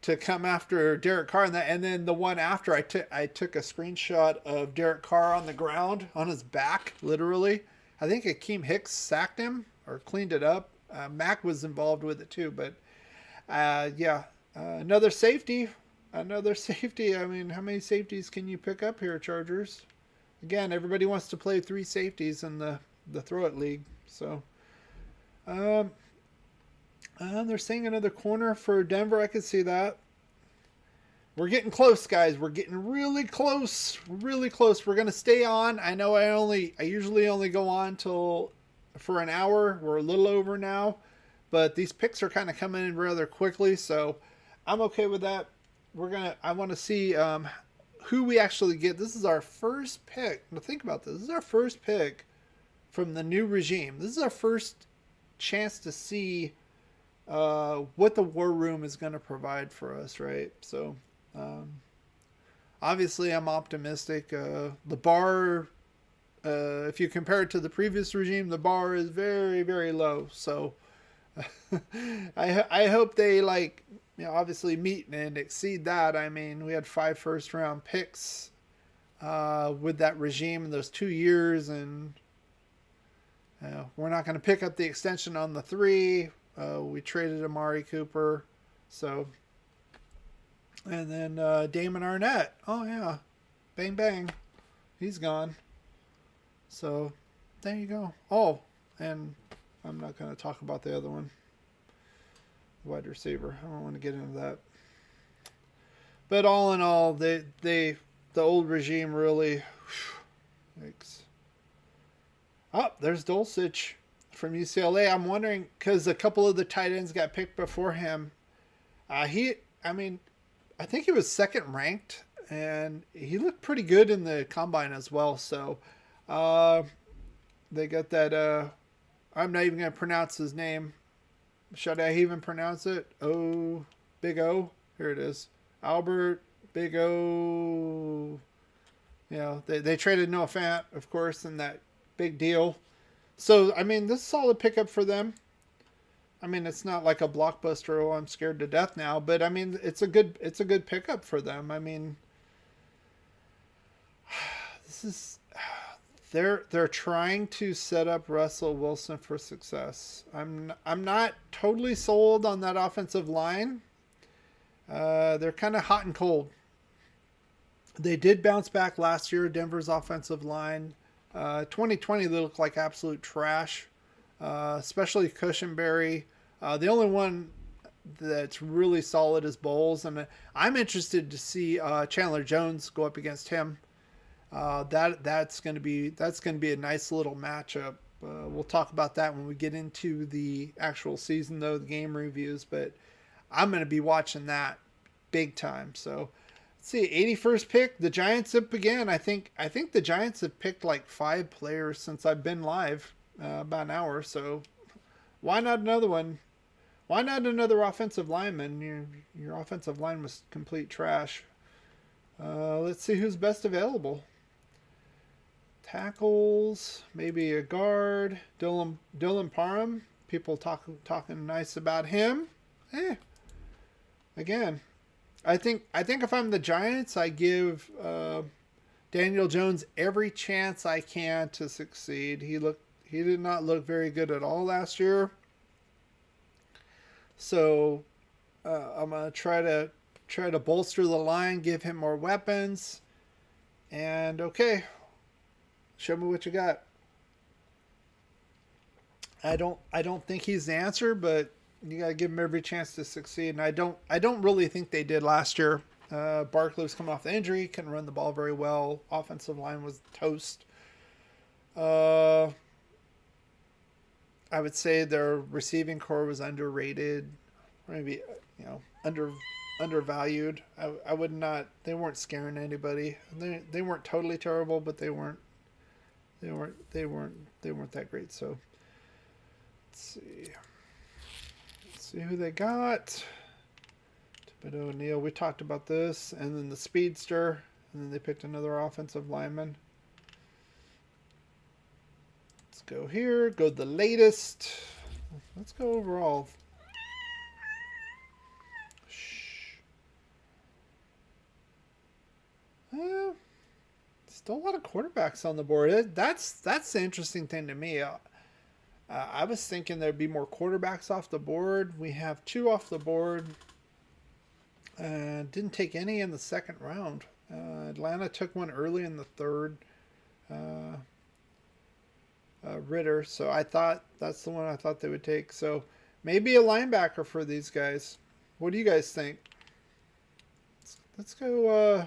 to come after Derek Carr, and then the one after I took a screenshot of Derek Carr on the ground on his back, literally. I think Akeem Hicks sacked him or cleaned it up. Mack was involved with it too, but yeah, another safety, another safety. I mean, how many safeties can you pick up here, Chargers? Again, everybody wants to play 3 safeties in the throw it league, so. They're saying another corner for Denver. I could see that. We're getting close, guys. We're getting really close. Really close. We're gonna stay on. I know I usually only go on till for an hour. We're a little over now, but these picks are kind of coming in rather quickly, so I'm okay with that. I want to see who we actually get. This is our first pick. Now think about this. This is our first pick from the new regime. This is our first chance to see what the war room is going to provide for us, right? So obviously I'm optimistic. The bar, if you compare it to the previous regime, the bar is very, very low. So I hope they obviously meet and exceed that. I mean, we had 5 first-round picks with that regime in those 2 years, and we're not going to pick up the extension on the 3. We traded Amari Cooper, so, and then Damon Arnett. Oh yeah, bang bang, he's gone. So there you go. Oh, and I'm not going to talk about the other one, wide receiver. I don't want to get into that. But all in all, the old regime really. Yikes. Oh, there's Dulcich from UCLA. I'm wondering, because a couple of the tight ends got picked before him. I think he was second ranked, and he looked pretty good in the combine as well. So they got that. I'm not even going to pronounce his name. Should I even pronounce it? Oh, Big O. Here it is. Albert Big O. They traded Noah Fant, of course, in that big deal. So, I mean, this is a solid pickup for them. I mean, it's not like a blockbuster, oh, I'm scared to death now, but I mean, it's a good pickup for them. I mean, they're trying to set up Russell Wilson for success. I'm not totally sold on that offensive line. They're kind of hot and cold. They did bounce back last year, Denver's offensive line. 2020 they looked like absolute trash, especially Cushenberry. The only one that's really solid is Bowles, and I'm interested to see Chandler Jones go up against him. That's going to be a nice little matchup. We'll talk about that when we get into the actual season, though, the game reviews. But I'm going to be watching that big time. So. See, 81st pick, the Giants up again. I think the Giants have picked like 5 players since I've been live, about an hour. So why not another one? Why not another offensive lineman? Your offensive line was complete trash. Let's see who's best available. Tackles, maybe a guard. Dylan Parham. People talking nice about him. Again. I think if I'm the Giants, I give Daniel Jones every chance I can to succeed. He did not look very good at all last year. So I'm gonna try to bolster the line, give him more weapons, and okay, show me what you got. I don't think he's the answer, but you gotta give him every chance to succeed, and I don't really think they did last year. Barkley was coming off the injury, couldn't run the ball very well. Offensive line was toast. I would say their receiving core was underrated, maybe undervalued. I would not. They weren't scaring anybody. They weren't totally terrible, but they weren't that great. So let's see. See who they got. Thibodeau O'Neal, we talked about this. And then the speedster. And then they picked another offensive lineman. Let's go here. Go the latest. Let's go overall. Shh. Still a lot of quarterbacks on the board. That's the interesting thing to me. I was thinking there'd be more quarterbacks off the board. We have 2 off the board. Didn't take any in the second round. Atlanta took one early in the third. Ritter. So I thought that's the one I thought they would take. So maybe a linebacker for these guys. What do you guys think? Let's go.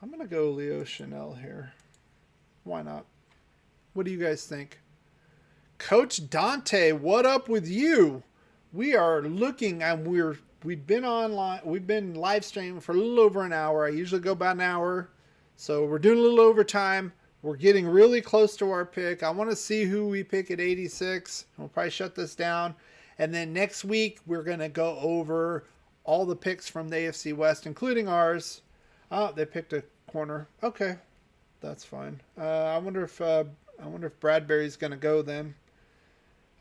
I'm going to go Leo Chanel here. Why not? What do you guys think? Coach Dante, what up with you? We are looking and we've been online. We've been live streaming for a little over an hour. I usually go about an hour. So we're doing a little overtime. We're getting really close to our pick. I want to see who we pick at 86. We'll probably shut this down. And then next week, we're going to go over all the picks from the AFC West, including ours. Oh, they picked a corner. Okay, that's fine. I wonder if Bradbury's going to go then.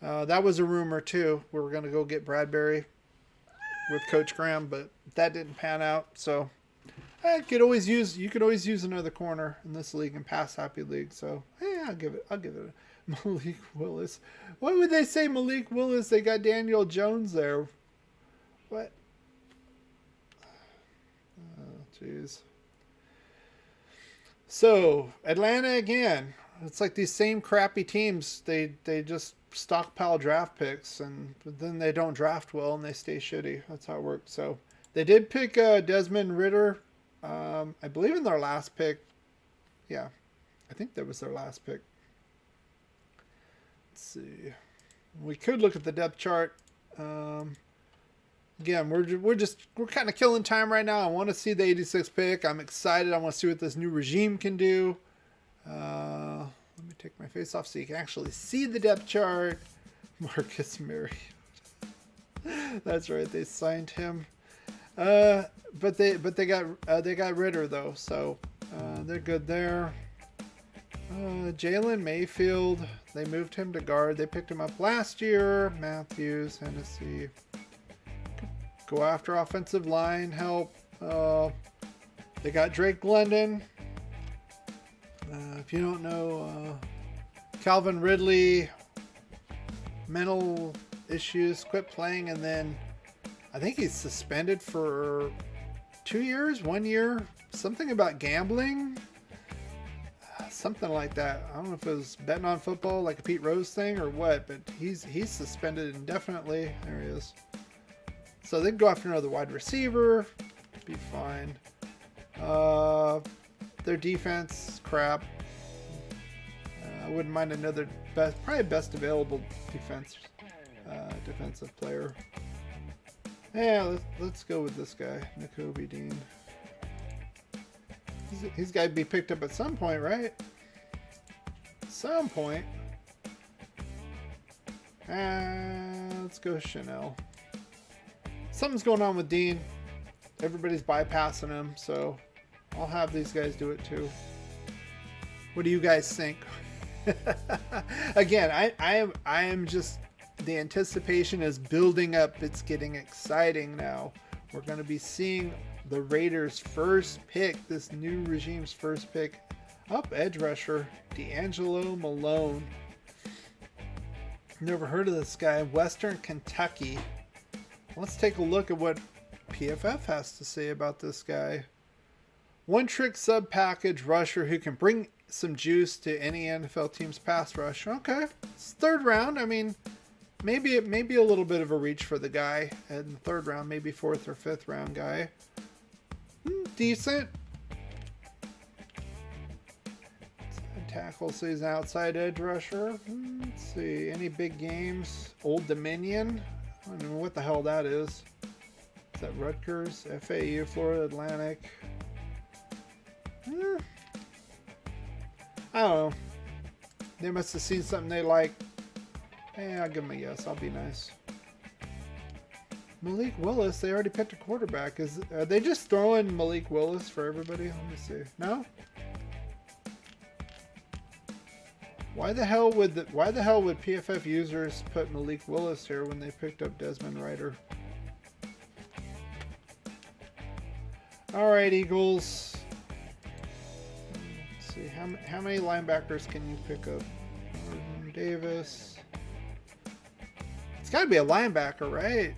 That was a rumor too. We were going to go get Bradbury with Coach Graham, but that didn't pan out. So you could always use another corner in this league and pass happy league. So hey, I'll give it a Malik Willis. Why would they say Malik Willis? They got Daniel Jones there. What? Oh, jeez. So Atlanta again. It's like these same crappy teams. They just stockpile draft picks, but then they don't draft well and they stay shitty. That's how it works. So they did pick Desmond Ritter. I believe in their last pick. Yeah, I think that was their last pick. Let's see. We could look at the depth chart. Again, we're kind of killing time right now. I want to see the 86 pick. I'm excited. I want to see what this new regime can do. Let me take my face off so you can actually see the depth chart. Marcus Mariota. That's right. They signed him. But they got Ritter though, so they're good there. Jalen Mayfield, they moved him to guard. They picked him up last year. Matthews, Hennessy. Go after offensive line help. They got Drake London. If you don't know, Calvin Ridley, mental issues, quit playing, and then I think he's suspended for 2 years, 1 year, something about gambling, something like that. I don't know if it was betting on football, like a Pete Rose thing or what, but he's suspended indefinitely. There he is. So they can go after another wide receiver, be fine. Their defense, crap. I wouldn't mind another probably best available defensive player. Yeah, let's go with this guy, Nakobe Dean. He's got to be picked up at some point, right? Some point. Let's go Chanel. Something's going on with Dean. Everybody's bypassing him, so I'll have these guys do it too. What do you guys think? Again, I am just, the anticipation is building up. It's getting exciting now. We're going to be seeing the Raiders' first pick, this new regime's first pick. Up edge rusher, D'Angelo Malone. Never heard of this guy. Western Kentucky. Let's take a look at what PFF has to say about this guy. One-trick sub-package rusher who can bring some juice to any NFL team's pass rush. Okay, it's third round. I mean, maybe a little bit of a reach for the guy in the third round, maybe fourth or fifth round guy. Decent. Tackle, so he's an outside edge rusher. Let's see, any big games? Old Dominion. I don't know what the hell that is. Is that Rutgers? FAU, Florida Atlantic. I don't know. They must have seen something they like. I'll give them a yes. I'll be nice. Malik Willis. They already picked a quarterback. Are they just throwing Malik Willis for everybody? Let me see. No. Why the hell would PFF users put Malik Willis here when they picked up Desmond Ritter? All right, Eagles. see, how many linebackers can you pick up? Jordan Davis. It's got to be a linebacker, right?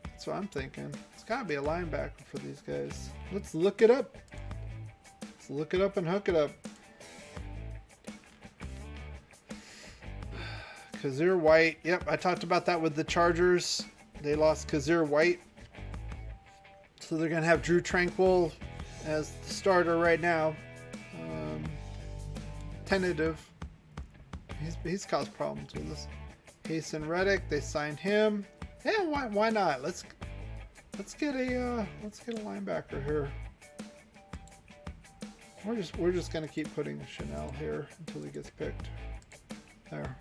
That's what I'm thinking. It's got to be a linebacker for these guys. Let's look it up. Let's look it up and hook it up. Kazir White. Yep, I talked about that with the Chargers. They lost Kazir White. So they're going to have Drew Tranquil as the starter right now. Tentative. He's caused problems with us. Hasten Reddick, they signed him. Yeah, why not? Let's get a linebacker here. We're just gonna keep putting Chanel here until he gets picked. There.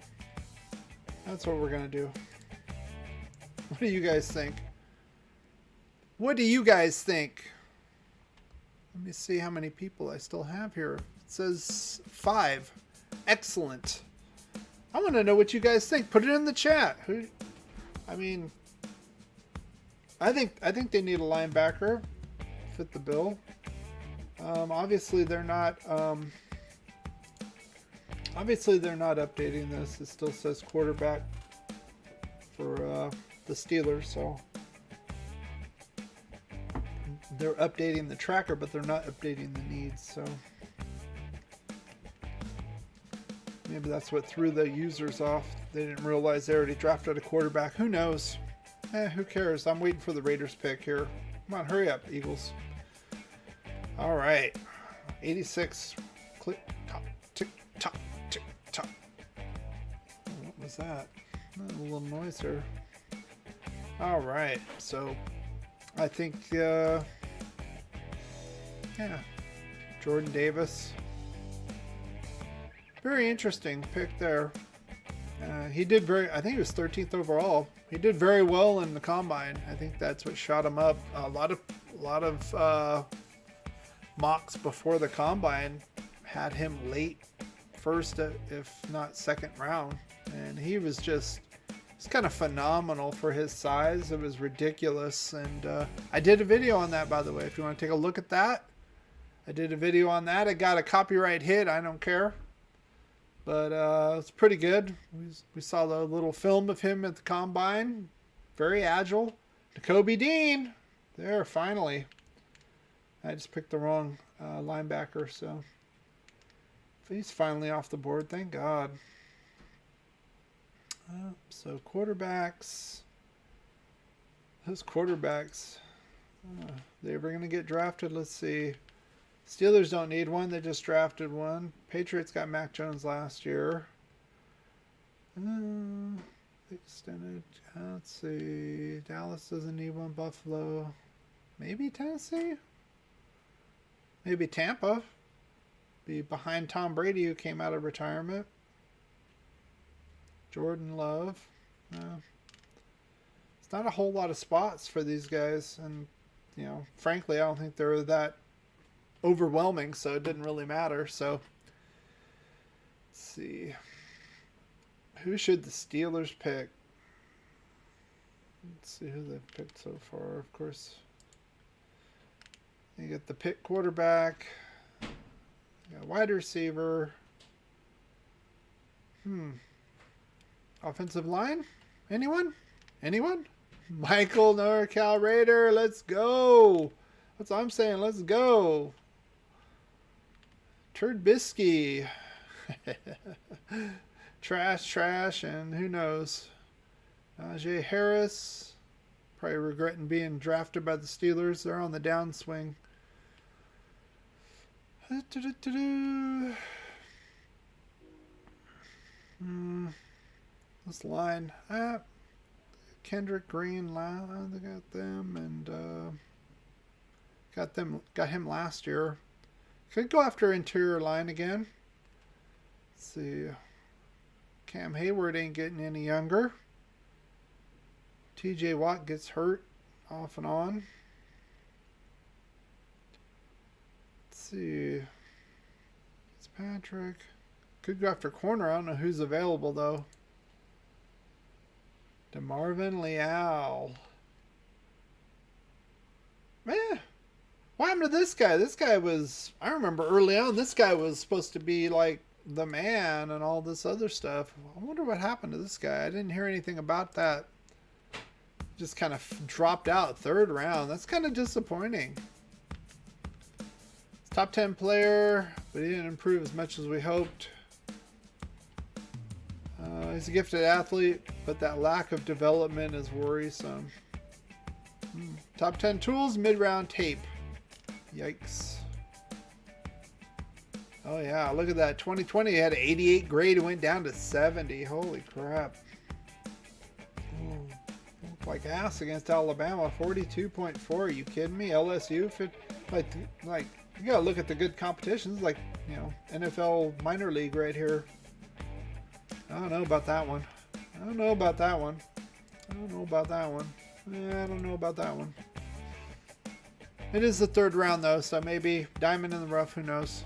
That's what we're gonna do. What do you guys think? What do you guys think? Let me see how many people I still have here. It says 5. Excellent. I want to know what you guys think. Put it in the chat. I mean, I think they need a linebacker. Fit the bill. Obviously they're not updating this. It still says quarterback for the Steelers, so they're updating the tracker, but they're not updating the needs, so maybe that's what threw the users off. They didn't realize they already drafted a quarterback. Who knows? Who cares? I'm waiting for the Raiders pick here. Come on, hurry up, Eagles. All right. 86. Click, top, tick, top, tick, top. What was that? A little noise there. All right. So I think, yeah, Jordan Davis. Very interesting pick there. He did I think he was 13th overall. He did very well in the combine. I think that's what shot him up. A lot of mocks before the combine had him late first, if not second round. And he was just, it's kind of phenomenal for his size. It was ridiculous. And I did a video on that, by the way, if you want to take a look at that. I did a video on that. It got a copyright hit. I don't care. But it's pretty good. We saw the little film of him at the combine. Very agile. Jacoby Dean. There, finally. I just picked the wrong linebacker, so he's finally off the board. Thank God. So quarterbacks. Those quarterbacks. They ever going to get drafted? Let's see. Steelers don't need one. They just drafted one. Patriots got Mac Jones last year. Extended. Let's see. Dallas doesn't need one. Buffalo. Maybe Tennessee? Maybe Tampa. Be behind Tom Brady, who came out of retirement. Jordan Love. It's not a whole lot of spots for these guys. And, you know, frankly, I don't think they're that overwhelming, so it didn't really matter. So let's see, who should the Steelers pick? Let's see who they've picked so far. Of course, you get the pick quarterback, you got wide receiver, offensive line. Anyone Michael NorCal Raider, let's go. That's what I'm saying. Let's go. Trubisky. trash, and who knows? Najee Harris. Probably regretting being drafted by the Steelers. They're on the downswing. This line. Kendrick Green. They got them, and got him last year. Could go after interior line again. Let's see. Cam Hayward ain't getting any younger. TJ Watt gets hurt off and on. Let's see. It's Patrick. Could go after corner. I don't know who's available though. DeMarvin Leal. What happened to this guy? This guy was, I remember early on, this guy was supposed to be like the man and all this other stuff. I wonder what happened to this guy. I didn't hear anything about that. Just kind of dropped out third round. That's kind of disappointing. Top 10 player, but he didn't improve as much as we hoped. He's a gifted athlete, but that lack of development is worrisome. Top 10 tools, mid-round tape. Yikes. Oh yeah, look at that. 2020 had an 88 grade and went down to 70. Holy crap. Looked like ass against Alabama. 42.4. Are you kidding me? LSU, like you gotta look at the good competitions, like, you know, NFL minor league right here. I don't know about that one. I don't know about that one. I don't know about that one. Yeah, I don't know about that one. It is the third round though, so maybe diamond in the rough. Who knows?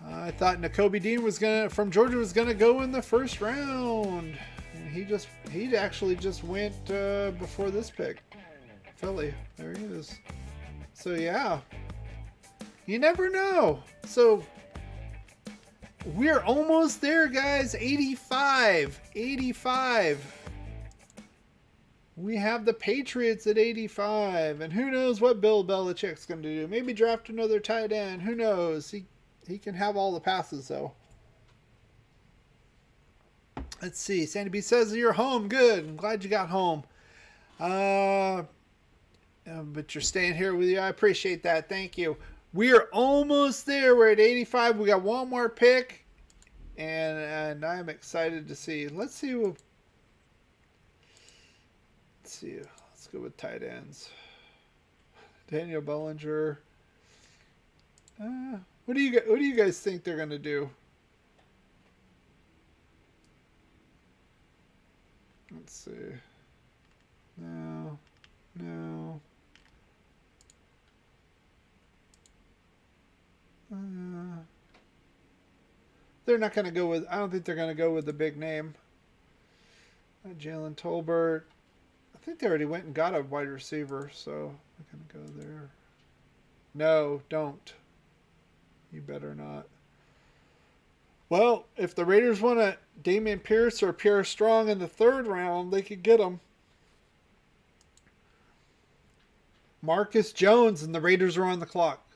I thought Nakobe Dean was from Georgia was gonna go in the first round. And he actually just went before this pick. Philly. There he is. So yeah, you never know. So we're almost there, guys. 85. We have the Patriots at 85, and who knows what Bill Belichick's going to do. Maybe draft another tight end. Who knows? He can have all the passes, though. Let's see. Sandy B says you're home. Good. I'm glad you got home. But you're staying here with you. I appreciate that. Thank you. We are almost there. We're at 85. We got one more pick, and I'm excited to see. Let's see. Let's go with tight ends. Daniel Bellinger. What do you guys think they're gonna do? Let's see. No. They're not gonna go with. I don't think they're gonna go with the big name. Jalen Tolbert. I think they already went and got a wide receiver, so I'm going to go there. No, don't. You better not. Well, if the Raiders want a Damian Pierce or Pierre Strong in the third round, they could get them. Marcus Jones, and the Raiders are on the clock.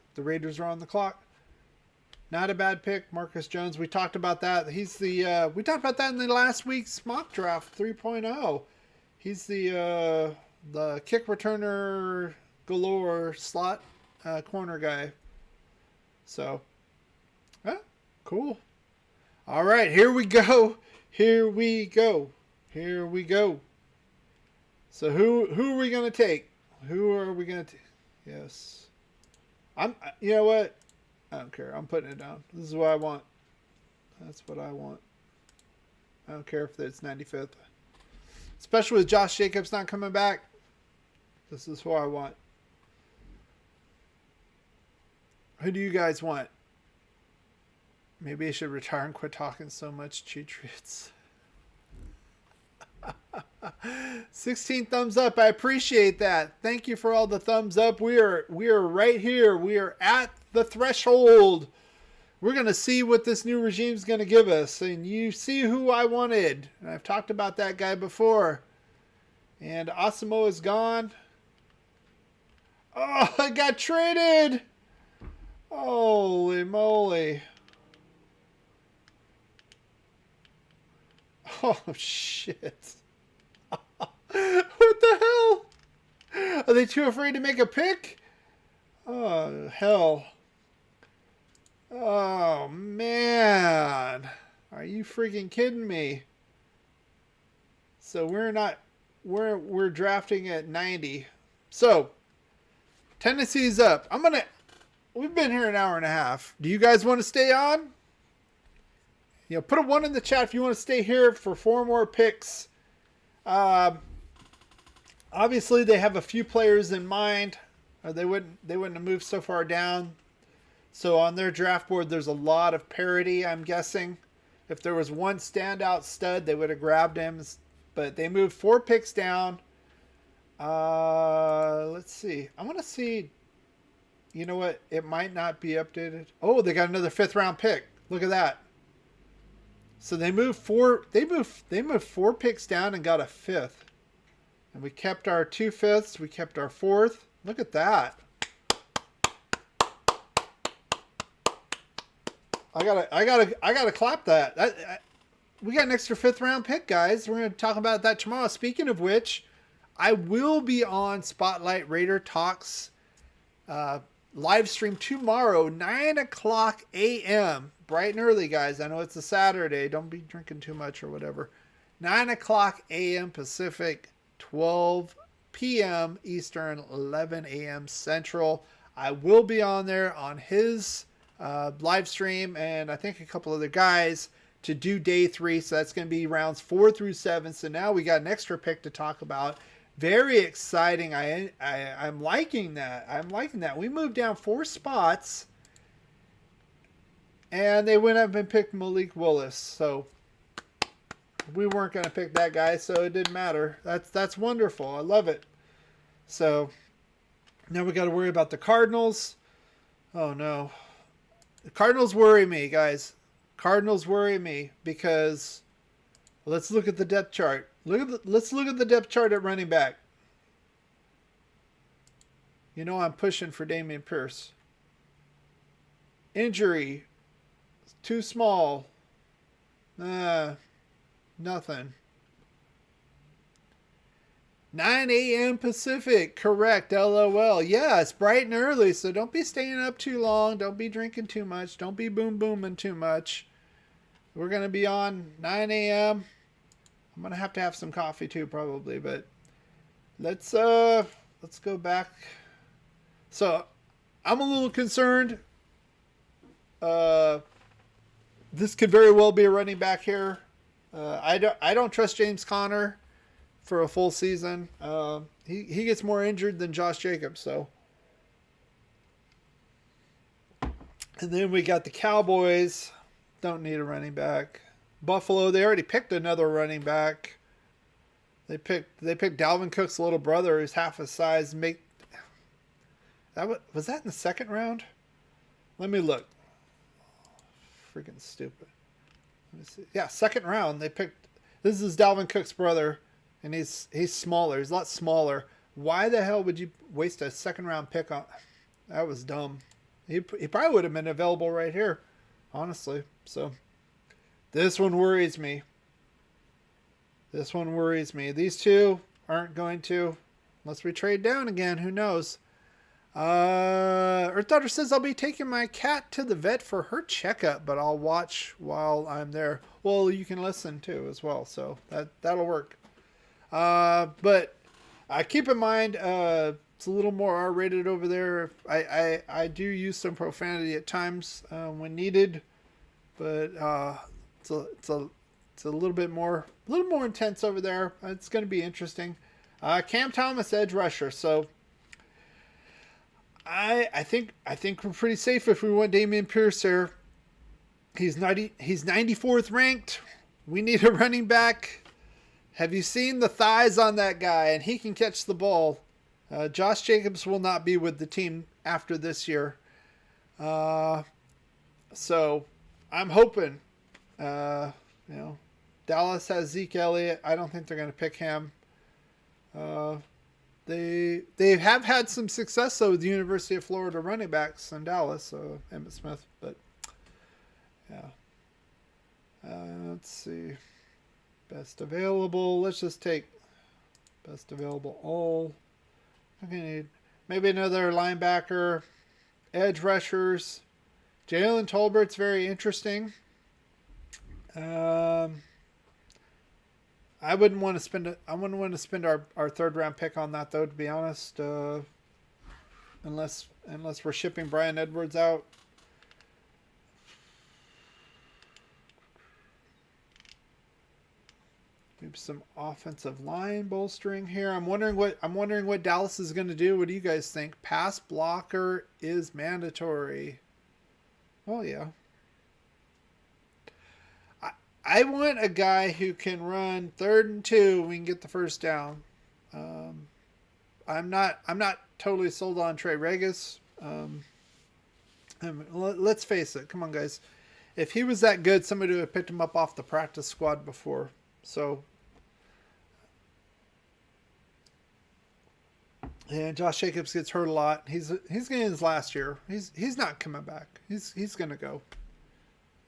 Not a bad pick, Marcus Jones. We talked about that. We talked about that in the last week's mock draft 3.0. He's the kick returner galore slot corner guy. So, cool. All right, here we go. So who are we gonna take? Yes. You know what? I don't care. I'm putting it down. This is what I want. That's what I want. I don't care if it's 95th. Especially with Josh Jacobs not coming back. This is who I want. Who do you guys want? Maybe I should retire and quit talking so much. Cheatriots. 16 thumbs up. I appreciate that. Thank you for all the thumbs up. We are right here. We are at the threshold. We're going to see what this new regime is going to give us. And you see who I wanted. And I've talked about that guy before. And Asimo is gone. Oh, I got traded. Holy moly. Oh, shit. What the hell? Are they too afraid to make a pick? Oh, hell. Oh, man. Are you freaking kidding me? So we're drafting at 90. So, Tennessee's up. We've been here an hour and a half. Do you guys want to stay on? Put a 1 in the chat if you want to stay here for 4 more picks. Obviously, they have a few players in mind. Or they wouldn't have moved so far down. So on their draft board, there's a lot of parity, I'm guessing. If there was one standout stud, they would have grabbed him. But they moved 4 picks down. Let's see. I want to see. You know what? It might not be updated. Oh, they got another 5th-round pick. Look at that. So they moved four. They moved 4 picks down and got a 5th. And we kept our 2 5ths. We kept our 4th. Look at that. I gotta clap that. We got an extra 5th-round pick, guys. We're gonna talk about that tomorrow. Speaking of which, I will be on Spotlight Raider Talks live stream tomorrow, 9 a.m. Bright and early, guys. I know it's a Saturday. Don't be drinking too much or whatever. 9 a.m. Pacific, 12 p.m. Eastern, 11 a.m. Central. I will be on there on his live stream, and I think a couple other guys to do day 3. So that's going to be rounds 4 through 7. So now we got an extra pick to talk about. Very exciting. I'm liking that. I'm liking that. We moved down 4 spots, and they went up and picked Malik Willis. So we weren't going to pick that guy, so it didn't matter. That's wonderful. I love it. So now we got to worry about the Cardinals. Oh no, the Cardinals worry me, guys. Cardinals worry me because let's look at the depth chart. Let's look at the depth chart at running back. You know I'm pushing for Dameon Pierce. Injury. Too small. Nothing. 9 a.m. Pacific. Correct. LOL. Yeah, it's bright and early, so don't be staying up too long. Don't be drinking too much. Don't be booming too much. We're going to be on 9 a.m. I'm going to have some coffee too, probably, but let's go back. So I'm a little concerned. This could very well be a running back here. I don't trust James Conner for a full season. He gets more injured than Josh Jacobs. So, and then we got the Cowboys. Don't need a running back. Buffalo, they already picked another running back. They picked Dalvin Cook's little brother, who's half his size. Was that in the 2nd round? Let me look. Freaking stupid. Let me see. Yeah, 2nd round. They picked. This is Dalvin Cook's brother, and he's smaller. He's a lot smaller. Why the hell would you waste a 2nd-round pick on? That was dumb. He probably would have been available right here, honestly. So this one worries me. This one worries me. These two aren't going to, unless we trade down again. Who knows? Earth Daughter says, I'll be taking my cat to the vet for her checkup, but I'll watch while I'm there. Well, you can listen too as well, so that'll work. But keep in mind, it's a little more R-rated over there. I do use some profanity at times when needed, but it's a little bit more intense over there. It's going to be interesting. Cam Thomas, edge rusher. So I think we're pretty safe if we want Dameon Pierce here. He's 94th ranked. We need a running back. Have you seen the thighs on that guy? And he can catch the ball. Josh Jacobs will not be with the team after this year. So I'm hoping, Dallas has Zeke Elliott. I don't think they're going to pick him. They have had some success though with the University of Florida running backs in Dallas, Emmitt Smith, but yeah. Let's see. Best available. Let's just take best available all. Okay, maybe another linebacker, edge rushers. Jalen Tolbert's very interesting. I wouldn't want to spend our 3rd round pick on that though, to be honest. Unless we're shipping Brian Edwards out. Maybe some offensive line bolstering here. I'm wondering what Dallas is going to do. What do you guys think? Pass blocker is mandatory. Oh yeah. I want a guy who can run 3rd and 2. We can get the first down. I'm not totally sold on Trey Regis. Let's face it. Come on, guys. If he was that good, somebody would have picked him up off the practice squad before. So, and Josh Jacobs gets hurt a lot. He's getting his last year. He's not coming back. He's gonna go.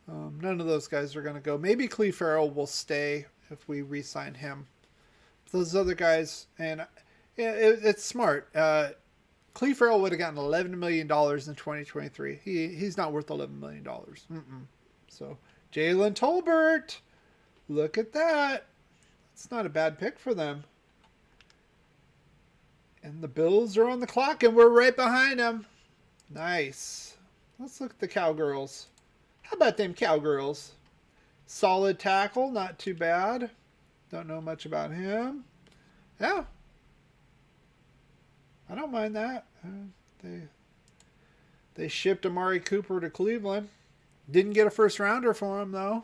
None of those guys are gonna go. Maybe Cleve Farrell will stay if we re-sign him. Those other guys, and yeah, it's smart. Cleve Farrell would have gotten $11 million in 2023. He's not worth $11 million. So Jalen Tolbert, look at that. It's not a bad pick for them. And the Bills are on the clock, and we're right behind them. Nice. Let's look at the Cowgirls. How about them Cowgirls? Solid tackle, not too bad. Don't know much about him. Yeah. I don't mind that. They shipped Amari Cooper to Cleveland. Didn't get a first rounder for him, though.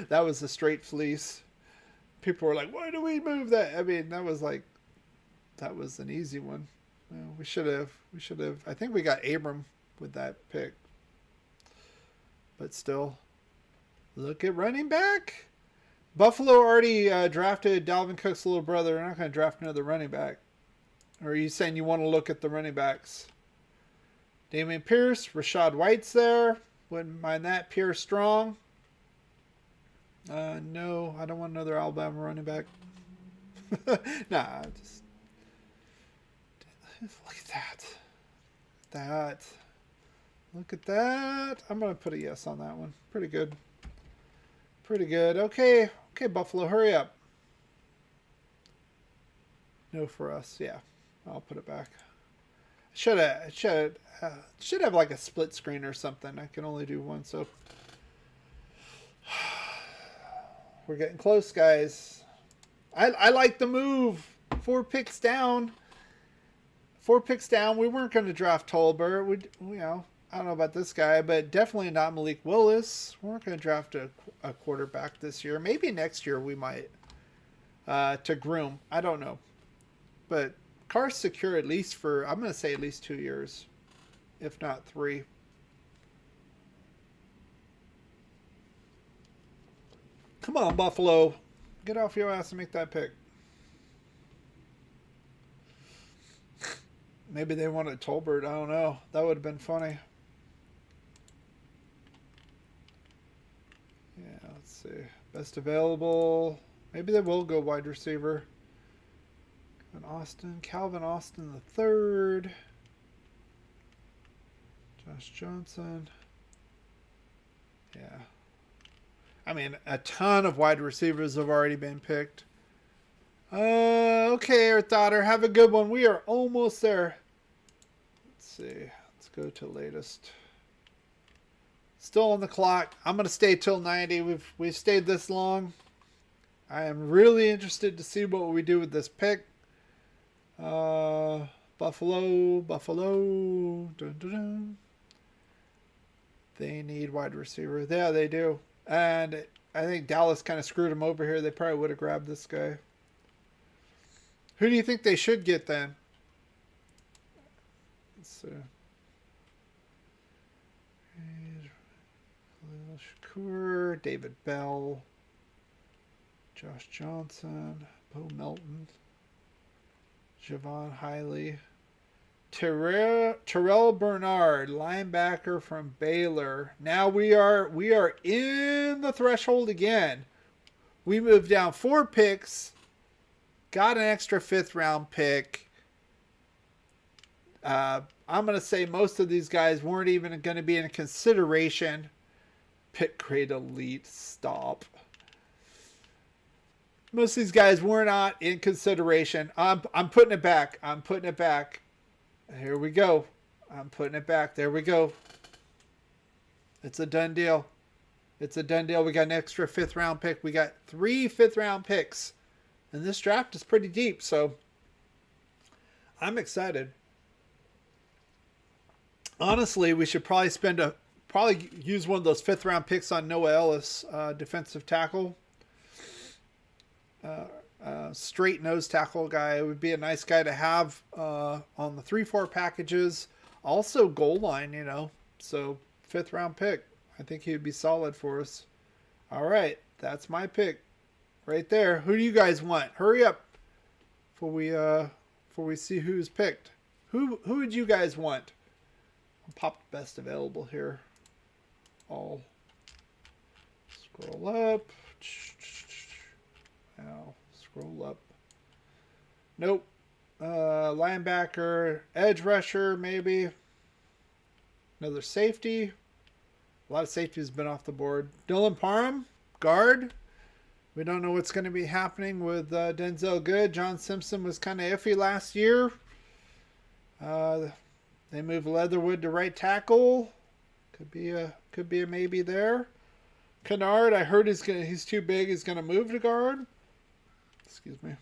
That was a straight fleece. People were like, why do we move that? I mean, that was an easy one. We should have. I think we got Abram with that pick. But still, look at running back. Buffalo already drafted Dalvin Cook's little brother. They're not going to draft another running back. Or are you saying you want to look at the running backs? Damian Pierce, Rashad White's there. Wouldn't mind that. Pierre Strong. No, I don't want another Alabama running back. Nah, just look at that. Look at that. I'm going to put a yes on that one. Pretty good. Pretty good. Okay, Buffalo, hurry up. No for us. Yeah, I'll put it back. Should have like a split screen or something. I can only do one, so we're getting close, guys. I like the move. 4 picks down. 4 picks down. We weren't going to draft Tolbert. I don't know about this guy, but definitely not Malik Willis. We weren't going to draft a quarterback this year. Maybe next year we might. To groom. I don't know. But Carr's secure at least for, I'm going to say at least 2 years. If not 3. Come on, Buffalo. Get off your ass and make that pick. Maybe they wanted Tolbert. I don't know. That would have been funny. Yeah, let's see. Best available. Maybe they will go wide receiver. Calvin Austin the third. Josh Johnson. Yeah. I mean, a ton of wide receivers have already been picked. Okay, Earth Daughter, have a good one. We are almost there. Let's see. Let's go to latest. Still on the clock. I'm going to stay till 90. We've stayed this long. I am really interested to see what we do with this pick. Buffalo. Dun, dun, dun. They need wide receiver. Yeah, they do. And I think Dallas kind of screwed them over here. They probably would have grabbed this guy. Who do you think they should get then? Let's see. Shakur, David Bell, Josh Johnson, Bo Melton, Javon Hiley, Terrell Bernard, linebacker from Baylor. Now we are in the threshold again. We moved down 4 picks, got an extra 5th round pick. I'm going to say most of these guys weren't even going to be in consideration. Pick grade elite, stop. Most of these guys were not in consideration. I'm putting it back. I'm putting it back. Here we go. I'm putting it back. There we go. It's a done deal. It's a done deal. We got an extra 5th round pick. We got 3 5th round picks. And this draft is pretty deep, so I'm excited. Honestly, we should probably use one of those 5th round picks on Noah Ellis, defensive tackle. straight nose tackle guy. It would be a nice guy to have on the 3-4 packages. Also goal line, you know. So 5th round pick. I think he would be solid for us. All right, that's my pick right there. Who do you guys want? Hurry up before we see who's picked. Who would you guys want? I'll pop the best available here. I'll scroll up. Now scroll up. Nope. Linebacker, edge rusher, maybe. Another safety. A lot of safety has been off the board. Dylan Parham, guard. We don't know what's going to be happening with Denzel Good. John Simpson was kind of iffy last year. They moved Leatherwood to right tackle. Could be a maybe there. Kennard, I heard he's too big. He's going to move to guard. Excuse me.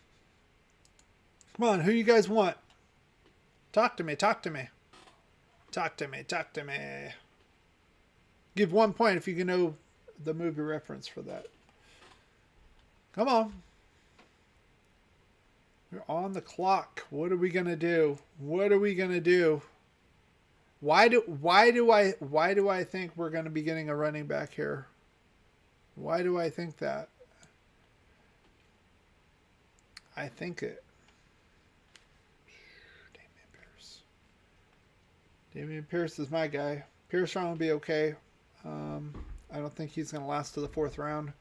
Come on, who you guys want? Talk to me. Talk to me. Talk to me. Talk to me. Give 1 point if you can know the movie reference for that. Come on. We're on the clock. What are we gonna do? What are we gonna do? Why do I think we're gonna be getting a running back here? Why do I think that? I think it. Damian Pierce is my guy. Pierce round will be okay. I don't think he's going to last to the 4th round.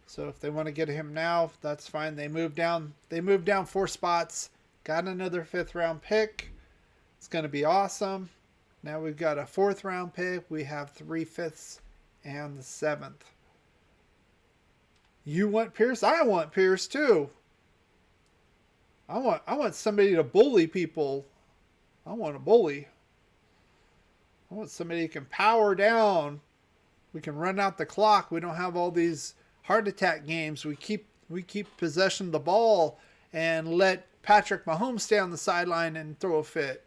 So if they want to get him now, that's fine. They moved down 4 spots. Got another 5th round pick. It's going to be awesome. Now we've got a 4th round pick. We have 3 5ths and the 7th. You want Pierce? I want Pierce too. I want somebody to bully people. I want a bully. I want somebody who can power down. We can run out the clock. We don't have all these heart attack games. We keep possession of the ball and let Patrick Mahomes stay on the sideline and throw a fit.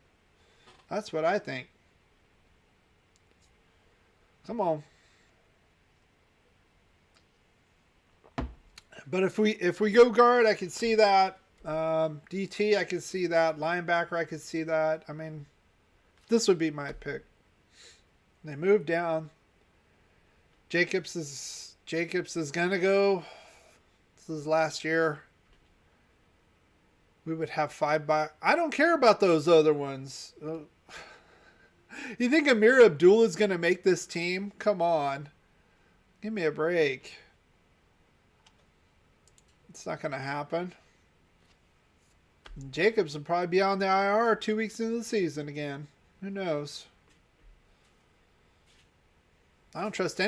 That's what I think. Come on. But if we go guard, I can see that. DT, I can see that. Linebacker, I can see that. I mean, this would be my pick. They moved down. Jacobs is gonna go. This is last year. We would have 5 by. I don't care about those other ones. You think Amir Abdullah is gonna make this team? Come on, give me a break. It's not gonna happen. Jacobs will probably be on the IR 2 weeks into the season again. Who knows? I don't trust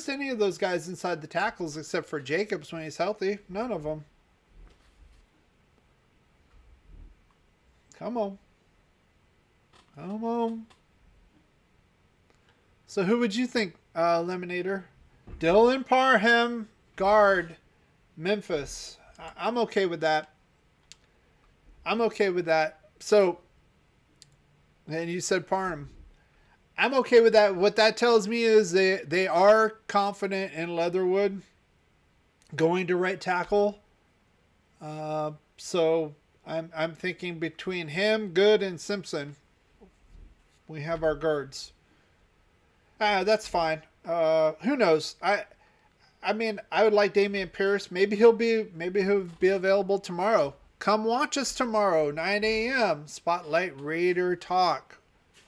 any of those guys inside the tackles except for Jacobs when he's healthy. None of them. Come on. Come on. So who would you think, Lemonator? Dylan Parham, guard, Memphis. I'm okay with that. I'm okay with that. So, and you said Parham. I'm okay with that. What that tells me is they are confident in Leatherwood going to right tackle. So I'm thinking between him, Good, and Simpson, we have our guards. That's fine. Who knows? I mean, I would like Damian Pierce. Maybe he'll be available tomorrow. Come watch us tomorrow, 9 a.m. Spotlight Raider Talk.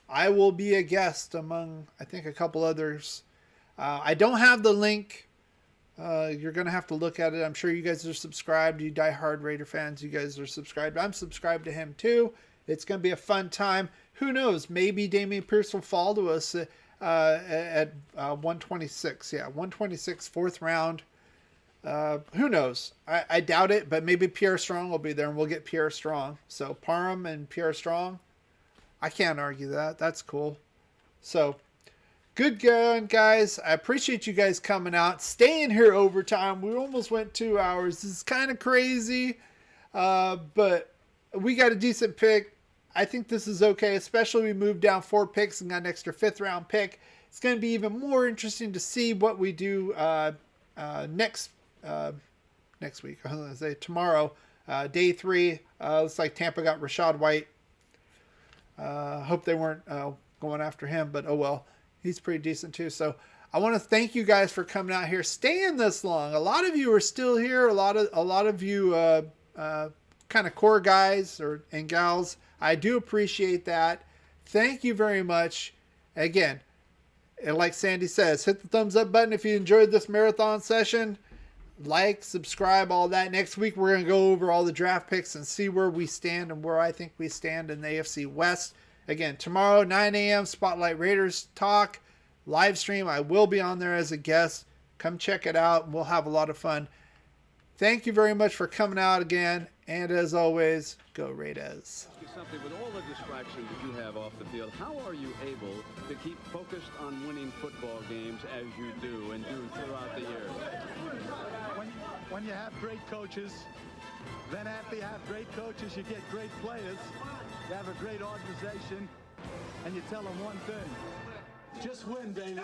I will be a guest among, I think, a couple others. I don't have the link. You're going to have to look at it. I'm sure you guys are subscribed. You diehard Raider fans, you guys are subscribed. I'm subscribed to him too. It's going to be a fun time. Who knows? Maybe Damian Pierce will fall to us at 126. Yeah, 126, 4th round. Who knows? I doubt it, but maybe Pierre Strong will be there and we'll get Pierre Strong. So Parham and Pierre Strong. I can't argue that. That's cool. So, good going, guys. I appreciate you guys coming out, staying here overtime. We almost went 2 hours. This is kind of crazy, but we got a decent pick. I think this is okay, especially we moved down 4 picks and got an extra 5th round pick. It's going to be even more interesting to see what we do next next week. I was going to say tomorrow, day 3. Looks like Tampa got Rashad White. Hope they weren't going after him, but oh well. He's pretty decent too. So I want to thank you guys for coming out here, staying this long. A lot of you are still here. A lot of you kind of core guys and gals. I do appreciate that. Thank you very much. Again, and like Sandy says, hit the thumbs up button if you enjoyed this marathon session. Like, subscribe, all that. Next week, we're going to go over all the draft picks and see where we stand and where I think we stand in the AFC West. Again, tomorrow, 9 a.m., Spotlight Raiders Talk, live stream. I will be on there as a guest. Come check it out, and we'll have a lot of fun. Thank you very much for coming out again. And as always, go Raiders. Something with all the distractions that you have off the field, how are you able to keep focused on winning football games as you do and do throughout the years? When you have great coaches, then after you have great coaches, you get great players. You have a great organization, and you tell them one thing: just win, baby.